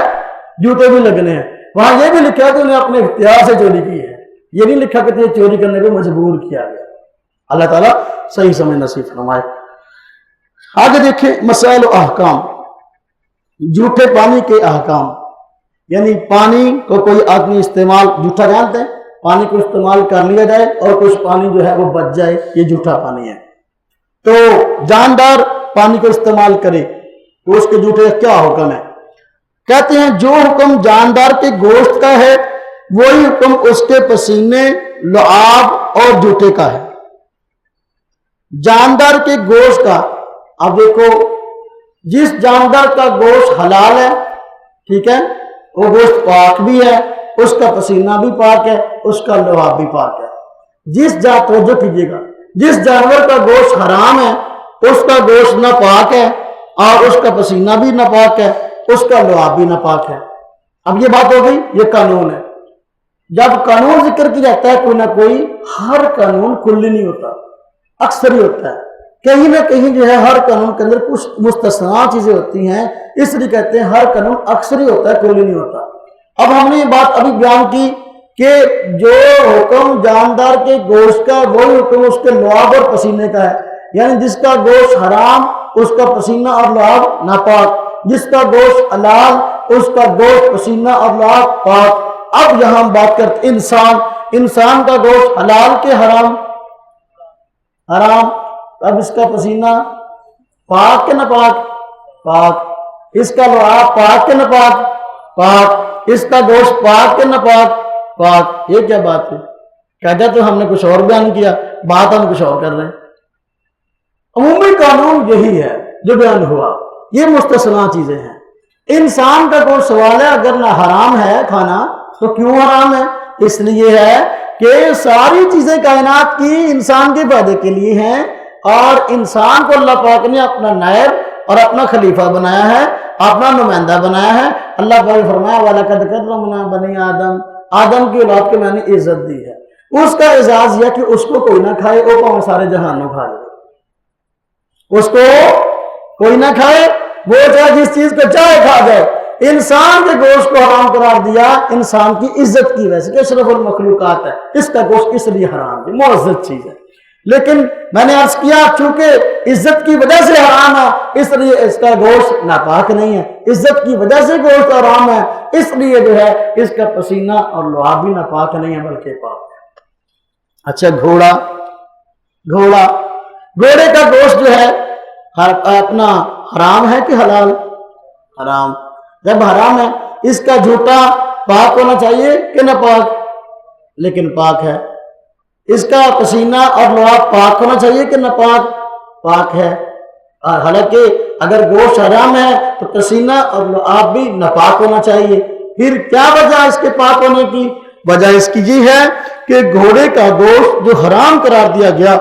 جوتے بھی لگنے ہیں. وہاں یہ بھی لکھا ہے کہ انہیں اپنے اختیار سے چوری کی ہے, یہ نہیں لکھا کہ تجھے چوری کرنے کو مجبور کیا گیا. اللہ تعالیٰ صحیح سمجھ نصیب فرمائے. آگے دیکھیں مسائل و احکام, جھوٹے پانی کے احکام. یعنی پانی کو کوئی آدمی استعمال, جھوٹا جانتے ہیں, پانی کو استعمال کر لیا جائے اور کچھ پانی جو ہے وہ بچ جائے, یہ جھوٹا پانی ہے. تو جاندار پانی کو استعمال کرے تو اس کے جھوٹے کیا حکم ہے؟ کہتے ہیں جو حکم جاندار کے گوشت کا ہے وہی حکم اس کے پسینے, لعاب اور جھوٹے کا ہے. جاندار کے گوشت کا, اب دیکھو جس جاندار کا گوشت حلال ہے, ٹھیک ہے, وہ گوشت پاک بھی ہے, اس کا پسینہ بھی پاک ہے, اس کا لعاب بھی پاک ہے. توجہ کیجیے گا, جس جانور کا گوشت حرام ہے اس کا گوشت ناپاک ہے اور اس کا پسینہ بھی ناپاک ہے, اس کا لعاب بھی ناپاک ہے. اب یہ بات ہو گئی, یہ قانون ہے. جب قانون ذکر کیا جاتا ہے کوئی نہ کوئی, ہر قانون کلی نہیں ہوتا, اکثر ہی ہوتا ہے. کہیں نہ کہیں جو ہے ہر قانون کے اندر کچھ مستثنا چیزیں ہوتی ہیں, اس لیے کہتے ہیں ہر قانون اکثر ہی ہوتا ہے, کلی نہیں ہوتا. اب ہم نے یہ بات ابھی بیان کی کہ جو حکم جاندار کے گوشت کا وہی حکم اس کے لعاب اور پسینے کا ہے. یعنی جس کا گوشت حرام اس کا پسینہ اور لعاب ناپاک, جس کا گوشت حلال اس کا گوشت پسینہ اور لعاب پاک. اب یہاں ہم بات کرتے انسان کا گوشت حلال کے حرام, اب اس کا پسینہ پاک کے ناپاک, پاک. اس کا لعاب پاک کے ناپاک, پاک. اس کا گوشت پاک کے ناپاک, پاک. یہ کیا بات ہے؟ کہتا تو ہم نے کچھ اور بیان کیا, بات ہم کچھ اور کر رہے ہیں. عمومی قانون یہی ہے جو بیان ہوا, یہ مستثنا چیزیں ہیں. انسان کا کوئی سوال ہے, اگر نہ حرام ہے کھانا تو کیوں حرام ہے؟ اس لیے ہے کہ ساری چیزیں کائنات کی انسان کے فائدے کے لیے ہیں, اور انسان کو اللہ پاک نے اپنا نائب اور اپنا خلیفہ بنایا ہے, اپنا نمائندہ بنایا ہے. اللہ پاک نے فرمایا وَلَقَدْ كَرَّمْنَا بَنِي آدم, آدم کی اولاد کو میں نے عزت دی ہے. اس کا اعزاز یہ کہ اس کو کوئی نہ کھائے, وہ پاؤں سارے جہانوں کھا لے. اس کو کوئی نہ کھائے, وہ چاہے جس چیز کو چاہے کھا جائے. انسان کے گوشت کو حرام قرار دیا انسان کی عزت کی وجہ سے, کہ اشرف المخلوقات ہے, اس کا گوشت اس لیے حرام ہے, معزز چیز ہے. لیکن میں نے عرض کیا چونکہ عزت کی وجہ سے حرام ہے اس لیے اس کا گوشت ناپاک نہیں ہے. عزت کی وجہ سے گوشت حرام ہے اس لیے جو ہے اس کا پسینہ اور لعاب بھی ناپاک نہیں ہے بلکہ پاک ہے. اچھا, گھوڑے کا گوشت جو ہے اپنا حرام ہے کہ حلال؟ حرام. جب حرام ہے اس کا جھوٹا پاک ہونا چاہیے کہ نہ پاک؟ لیکن پاک ہے. اس کا پسینہ اور لعاب پاک ہونا چاہیے کہ نہ پاک؟ پاک ہے. اور حالانکہ اگر گوشت حرام ہے تو پسینہ اور لعاب بھی ناپاک ہونا چاہیے. پھر کیا وجہ اس کے پاک ہونے کی؟ وجہ اس کی یہ ہے کہ گھوڑے کا گوشت جو حرام قرار دیا گیا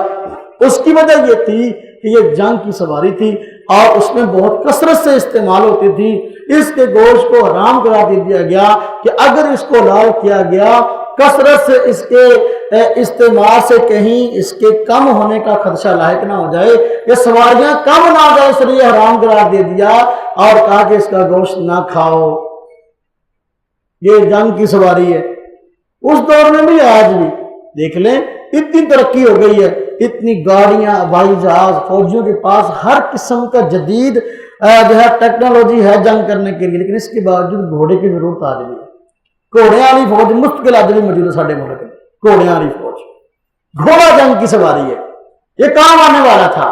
اس کی وجہ یہ تھی کہ یہ جنگ کی سواری تھی اور اس میں بہت کثرت سے استعمال ہوتی تھی. اس کے گوشت کو حرام قرار دے دیا گیا کہ اگر اس کو لال کیا گیا کثرت سے اس کے استعمال سے کہیں اس کے کم ہونے کا خدشہ لاحق نہ ہو جائے, یہ سواریاں کم نہ ہو جائے, اس لیے حرام قرار دے دیا اور کہا کہ اس کا گوشت نہ کھاؤ. یہ جنگ کی سواری ہے. اس دور میں بھی آج بھی دیکھ لیں اتنی ترقی ہو گئی ہے, اتنی گاڑیاں, ہوائی جہاز, فوجیوں کے پاس ہر قسم کا جدید جو ہے ٹیکنالوجی ہے جنگ کرنے کے لیے, لیکن اس کے باوجود گھوڑے کی ضرورت آج بھی ہے. گھوڑے والی فوج مستقل آج بھی موجود ہے سارے ملک میں. گھوڑے والی فوج, گھوڑا جنگ کی سواری ہے, یہ کام آنے والا تھا.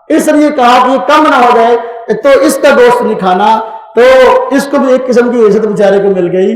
اس لیے کہا کہ یہ کم نہ ہو جائے تو اس کا گوشت نہیں کھانا, تو اس کو بھی ایک قسم کی عزت بیچارے کو مل گئی.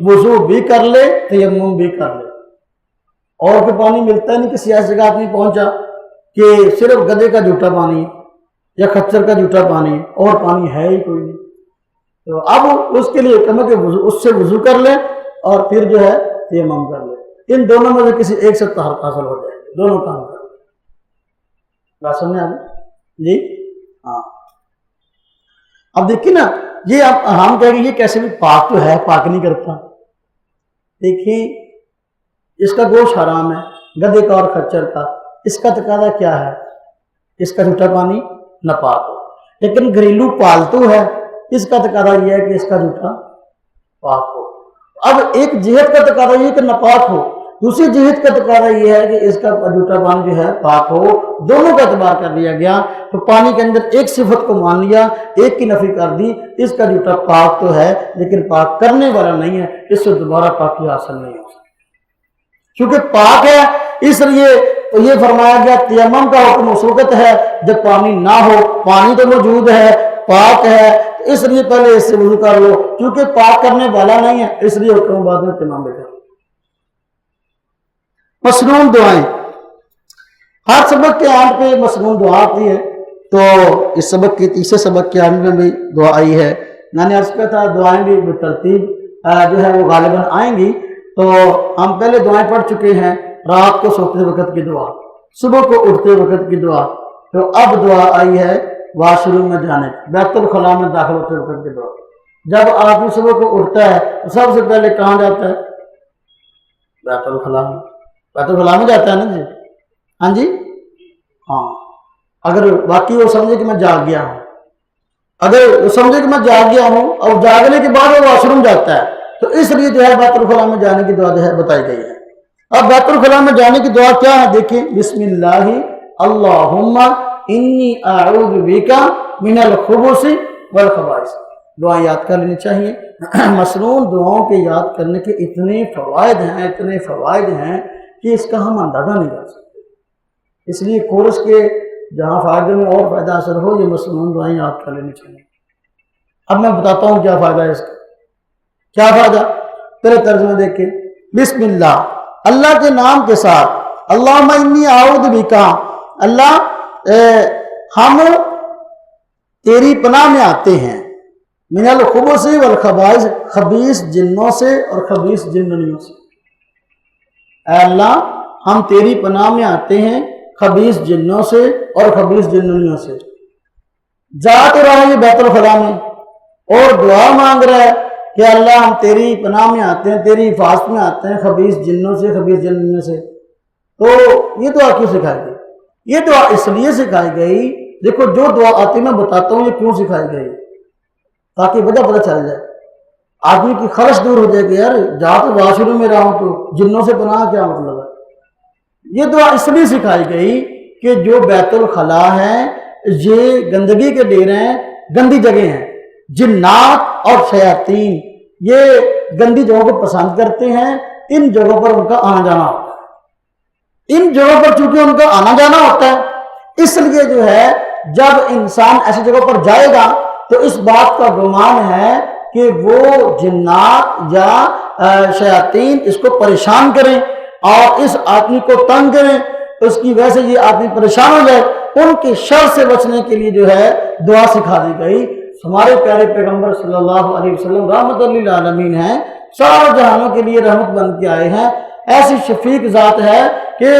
وضو بھی کر لے تیمم بھی کر لے۔ اور کوئی پانی ملتا ہی نہیں، کسی ایسی جگہ آدمی پہنچا کہ صرف گدھے کا جھوٹا پانی ہے یا خچر کا جھوٹا پانی ہے اور پانی ہے ہی کوئی نہیں، تو اب اس کے لیے کہنا کہ اس سے وضو کر لے اور پھر جو ہے تیمم کر لے۔ ان دونوں میں سے کسی ایک سے طہارت حاصل ہو جائے گی، دونوں کام کر لے۔ بات سمجھ آ گئی جی؟ ہاں، اب دیکھیے نا، یہ اب ہم کہیں گے یہ کیسے بھی پاک تو ہے، پاک نہیں کرتا۔ دیکھیں، اس کا گوشت حرام ہے، گدھے کا اور خچر کا، اس کا تقاضا کیا ہے؟ اس کا جھوٹا پانی ناپاک ہو۔ لیکن گھریلو پالتو ہے، اس کا تقاضا یہ ہے کہ اس کا جھوٹا پاک ہو۔ اب ایک جہت کا تقاضا یہ کہ ناپاک ہو، دوسری جہت کا تقاضا یہ ہے کہ اس کا جھوٹا پانی جو ہے پاک ہو۔ دونوں کا اعتبار کر لیا گیا، تو پانی کے اندر ایک صفت کو مان لیا، ایک کی نفی کر دی۔ اس کا جھوٹا پاک تو ہے لیکن پاک کرنے والا نہیں ہے، اس سے دوبارہ پاکی حاصل نہیں ہو سکتی کیونکہ پاک ہے۔ اس لیے یہ فرمایا گیا تیمم کا حکم اس وقت ہے جب پانی نہ ہو، پانی تو موجود ہے، پاک ہے، اس لیے پہلے اس سے وضو کر لو، کیونکہ پاک کرنے والا نہیں ہے، اس لیے حکم بعد میں تیمم بھی کرو۔ مسنون دعائیں، ہر سبق کے آنٹ پہ مسنون دعا آتی ہے، تو اس سبق کے تیسرے سبق کے آنٹ میں بھی دعا آئی ہے۔ میں نے عرض کیا تھا دعائیں بھی بترتیب جو ہے وہ غالباً آئیں گی، تو ہم پہلے دعائیں پڑھ چکے ہیں، رات کو سوتے وقت کی دعا، صبح کو اٹھتے وقت کی دعا، تو اب دعا آئی ہے واش روم میں جانے، بیت الخلاء میں داخل ہوتے وقت کی دعا۔ جب آدمی صبح کو اٹھتا ہے تو سب سے پہلے کہاں جاتا ہے؟ بیت الخلاء میں، بیت الخلاء میں جاتا ہے نا جی؟ ہاں جی، ہاں، اگر واقعی وہ سمجھے کہ میں جاگ گیا ہوں، اگر وہ سمجھے کہ میں جاگ گیا ہوں اور جاگنے کے بعد وہ واش روم جاتا ہے، تو اس لیے جو ہے بیت الخلاء میں جانے کی دعا جو ہے بتائی گئی ہے۔ اب بیت الخلاء میں جانے کی دعا کیا ہے؟ دیکھیں، بسم اللہ اللہم انی اعوذ بک من الخبث والخبائث، دعا یاد کر لینی چاہیے۔ مسنون دعاؤں کے یاد کرنے کے اتنے فوائد ہیں، اتنے فوائد ہیں کہ اس کا ہم اندازہ نہیں کر سکتے۔ اس لیے کورس کے جہاں فائدے میں اور فائدہ حاصل ہو، یہ مسنون دعائیں یاد کر لینی چاہیے۔ اب میں بتاتا ہوں کیا فائدہ ہے اس کا۔ کیا فائدہ؟ پہلے ترجمہ دیکھیں، بسم اللہ، اللہ کے نام کے ساتھ، اللہم انی اعوذ بکا، اللہ ہم تیری پناہ میں آتے ہیں، من الخبث والخبائث، خبیث جنوں سے اور خبیث جننیوں سے۔ اے اللہ ہم تیری پناہ میں آتے ہیں خبیث جنوں سے اور خبیث جننیوں سے۔ جا تو رہا ہے یہ بیت الخلاء میں اور دعا مانگ رہا ہے کہ اللہ ہم تیری پناہ میں آتے ہیں، تیری حفاظت میں آتے ہیں خبیث جنوں سے، خبیث جنوں سے۔ تو یہ دعا کیوں سکھائی گئی؟ یہ دعا اس لیے سکھائی گئی، دیکھو جو دعا آتی میں بتاتا ہوں یہ کیوں سکھائی گئی، تاکہ وجہ پتہ چل جائے، آدمی کی خرش دور ہو جائے کہ یار جا تو واش روم میں رہا ہوں تو جنوں سے پناہ کیا مطلب ہے۔ یہ دعا اس لیے سکھائی گئی کہ جو بیت الخلاء ہے یہ گندگی کے ڈیرے ہیں، گندی جگہ ہیں، جنات اور شیاطین یہ گندی جگہوں کو پسند کرتے ہیں، ان جگہوں پر ان کا آنا جانا ہوتا ہے۔ ان جگہوں پر چونکہ ان کا آنا جانا ہوتا ہے، اس لیے جو ہے جب انسان ایسی جگہوں پر جائے گا تو اس بات کا گمان ہے کہ وہ جنات یا شیاطین اس کو پریشان کریں اور اس آدمی کو تنگ کریں، اس کی وجہ سے یہ آدمی پریشان ہو جائے۔ ان کے شر سے بچنے کے لیے جو ہے دعا سکھا دی گئی۔ ہمارے پیارے پیغمبر صلی اللہ علیہ وسلم رحمت للعالمین ہیں، سارے جہانوں کے لیے رحمت بن کے آئے ہیں، ایسی شفیق ذات ہے کہ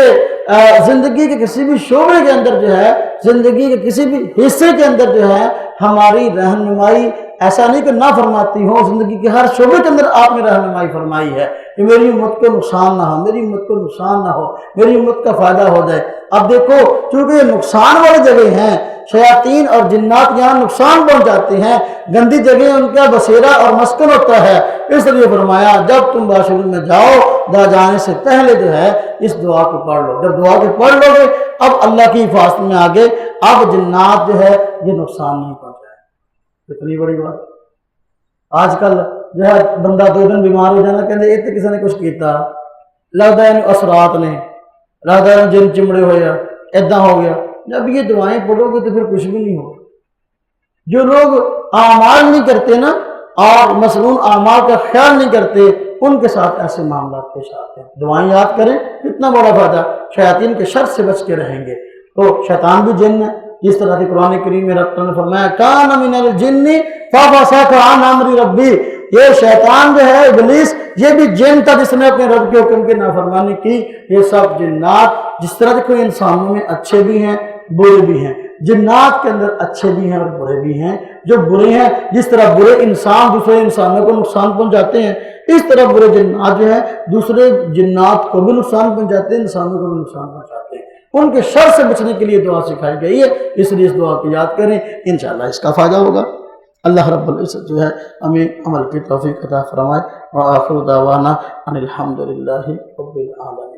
زندگی کے کسی بھی شعبے کے اندر جو ہے، زندگی کے کسی بھی حصے کے اندر جو ہے ہماری رہنمائی ایسا نہیں کہ نہ فرماتی ہو، زندگی کے ہر شعبے کے اندر آپ نے رہنمائی فرمائی ہے کہ میری امت کو نقصان نہ ہو، میری امت کو نقصان نہ ہو، میری امت کا فائدہ ہو جائے۔ اب دیکھو چونکہ یہ نقصان والی جگہ ہیں، شیاطین اور جنات یہاں نقصان پہنچاتے ہیں، گندی جگہ ان کا بسیرا اور مسکن ہوتا ہے، اس لیے فرمایا جب تم واش روم میں جاؤ جانے سے پہلے جو ہے اس دعا کو پڑھ لو۔ جب دعا کو پڑھ لو گے اب اللہ کی حفاظت میں آگے، اب جنات جو ہے یہ نقصان نہیں پہنچائے۔ کتنی بڑی بات۔ آج کل جو ہے بندہ 2 دن بیمار ہو جانا، کہتے اتنے کسی نے کچھ کیتا، لگتا ہے اثرات نے، لگتا ہے جن چمڑے ہوئے ایدہ ہو گیا۔ جب یہ دعائیں پڑھو گے تو پھر کچھ بھی نہیں ہوگا۔ جو لوگ اعمال نہیں کرتے نا اور مسنون اعمال کا خیال نہیں کرتے، ان کے ساتھ ایسے معاملات پیش آتے ہیں۔ دعائیں یاد کریں، کتنا بڑا فائدہ، شیاطین کے شر سے بچ کے رہیں گے۔ تو شیطان بھی جن ہے، جس طرح کہ قرآن کریم میں رب نے فرمایا کان من الجن ففسق عن امر ربی، یہ شیطان جو ہے ابلیس یہ بھی جن تھا جس نے اپنے رب کے حکم کی نافرمانی کی۔ یہ سب جنات، جس طرح کہ کوئی انسانوں میں اچھے بھی ہیں برے بھی ہیں، جنات کے اندر اچھے بھی ہیں اور برے بھی ہیں۔ جو برے ہیں، جس طرح برے انسان دوسرے انسانوں کو نقصان پہنچاتے ہیں، اس طرح برے جنات جو ہیں دوسرے جنات کو بھی نقصان پہنچاتے ہیں، انسانوں کو بھی نقصان پہنچاتے ہیں۔ ان کے شر سے بچنے کے لیے دعا سکھائی گئی ہے، اس لیے اس دعا کو یاد کریں، انشاءاللہ اس کا فائدہ ہوگا۔ اللہ رب العزت جو ہے ہمیں عمل کی توفیق عطا فرمائے۔ وآخر دعوانا ان الحمد للہ رب العالمین۔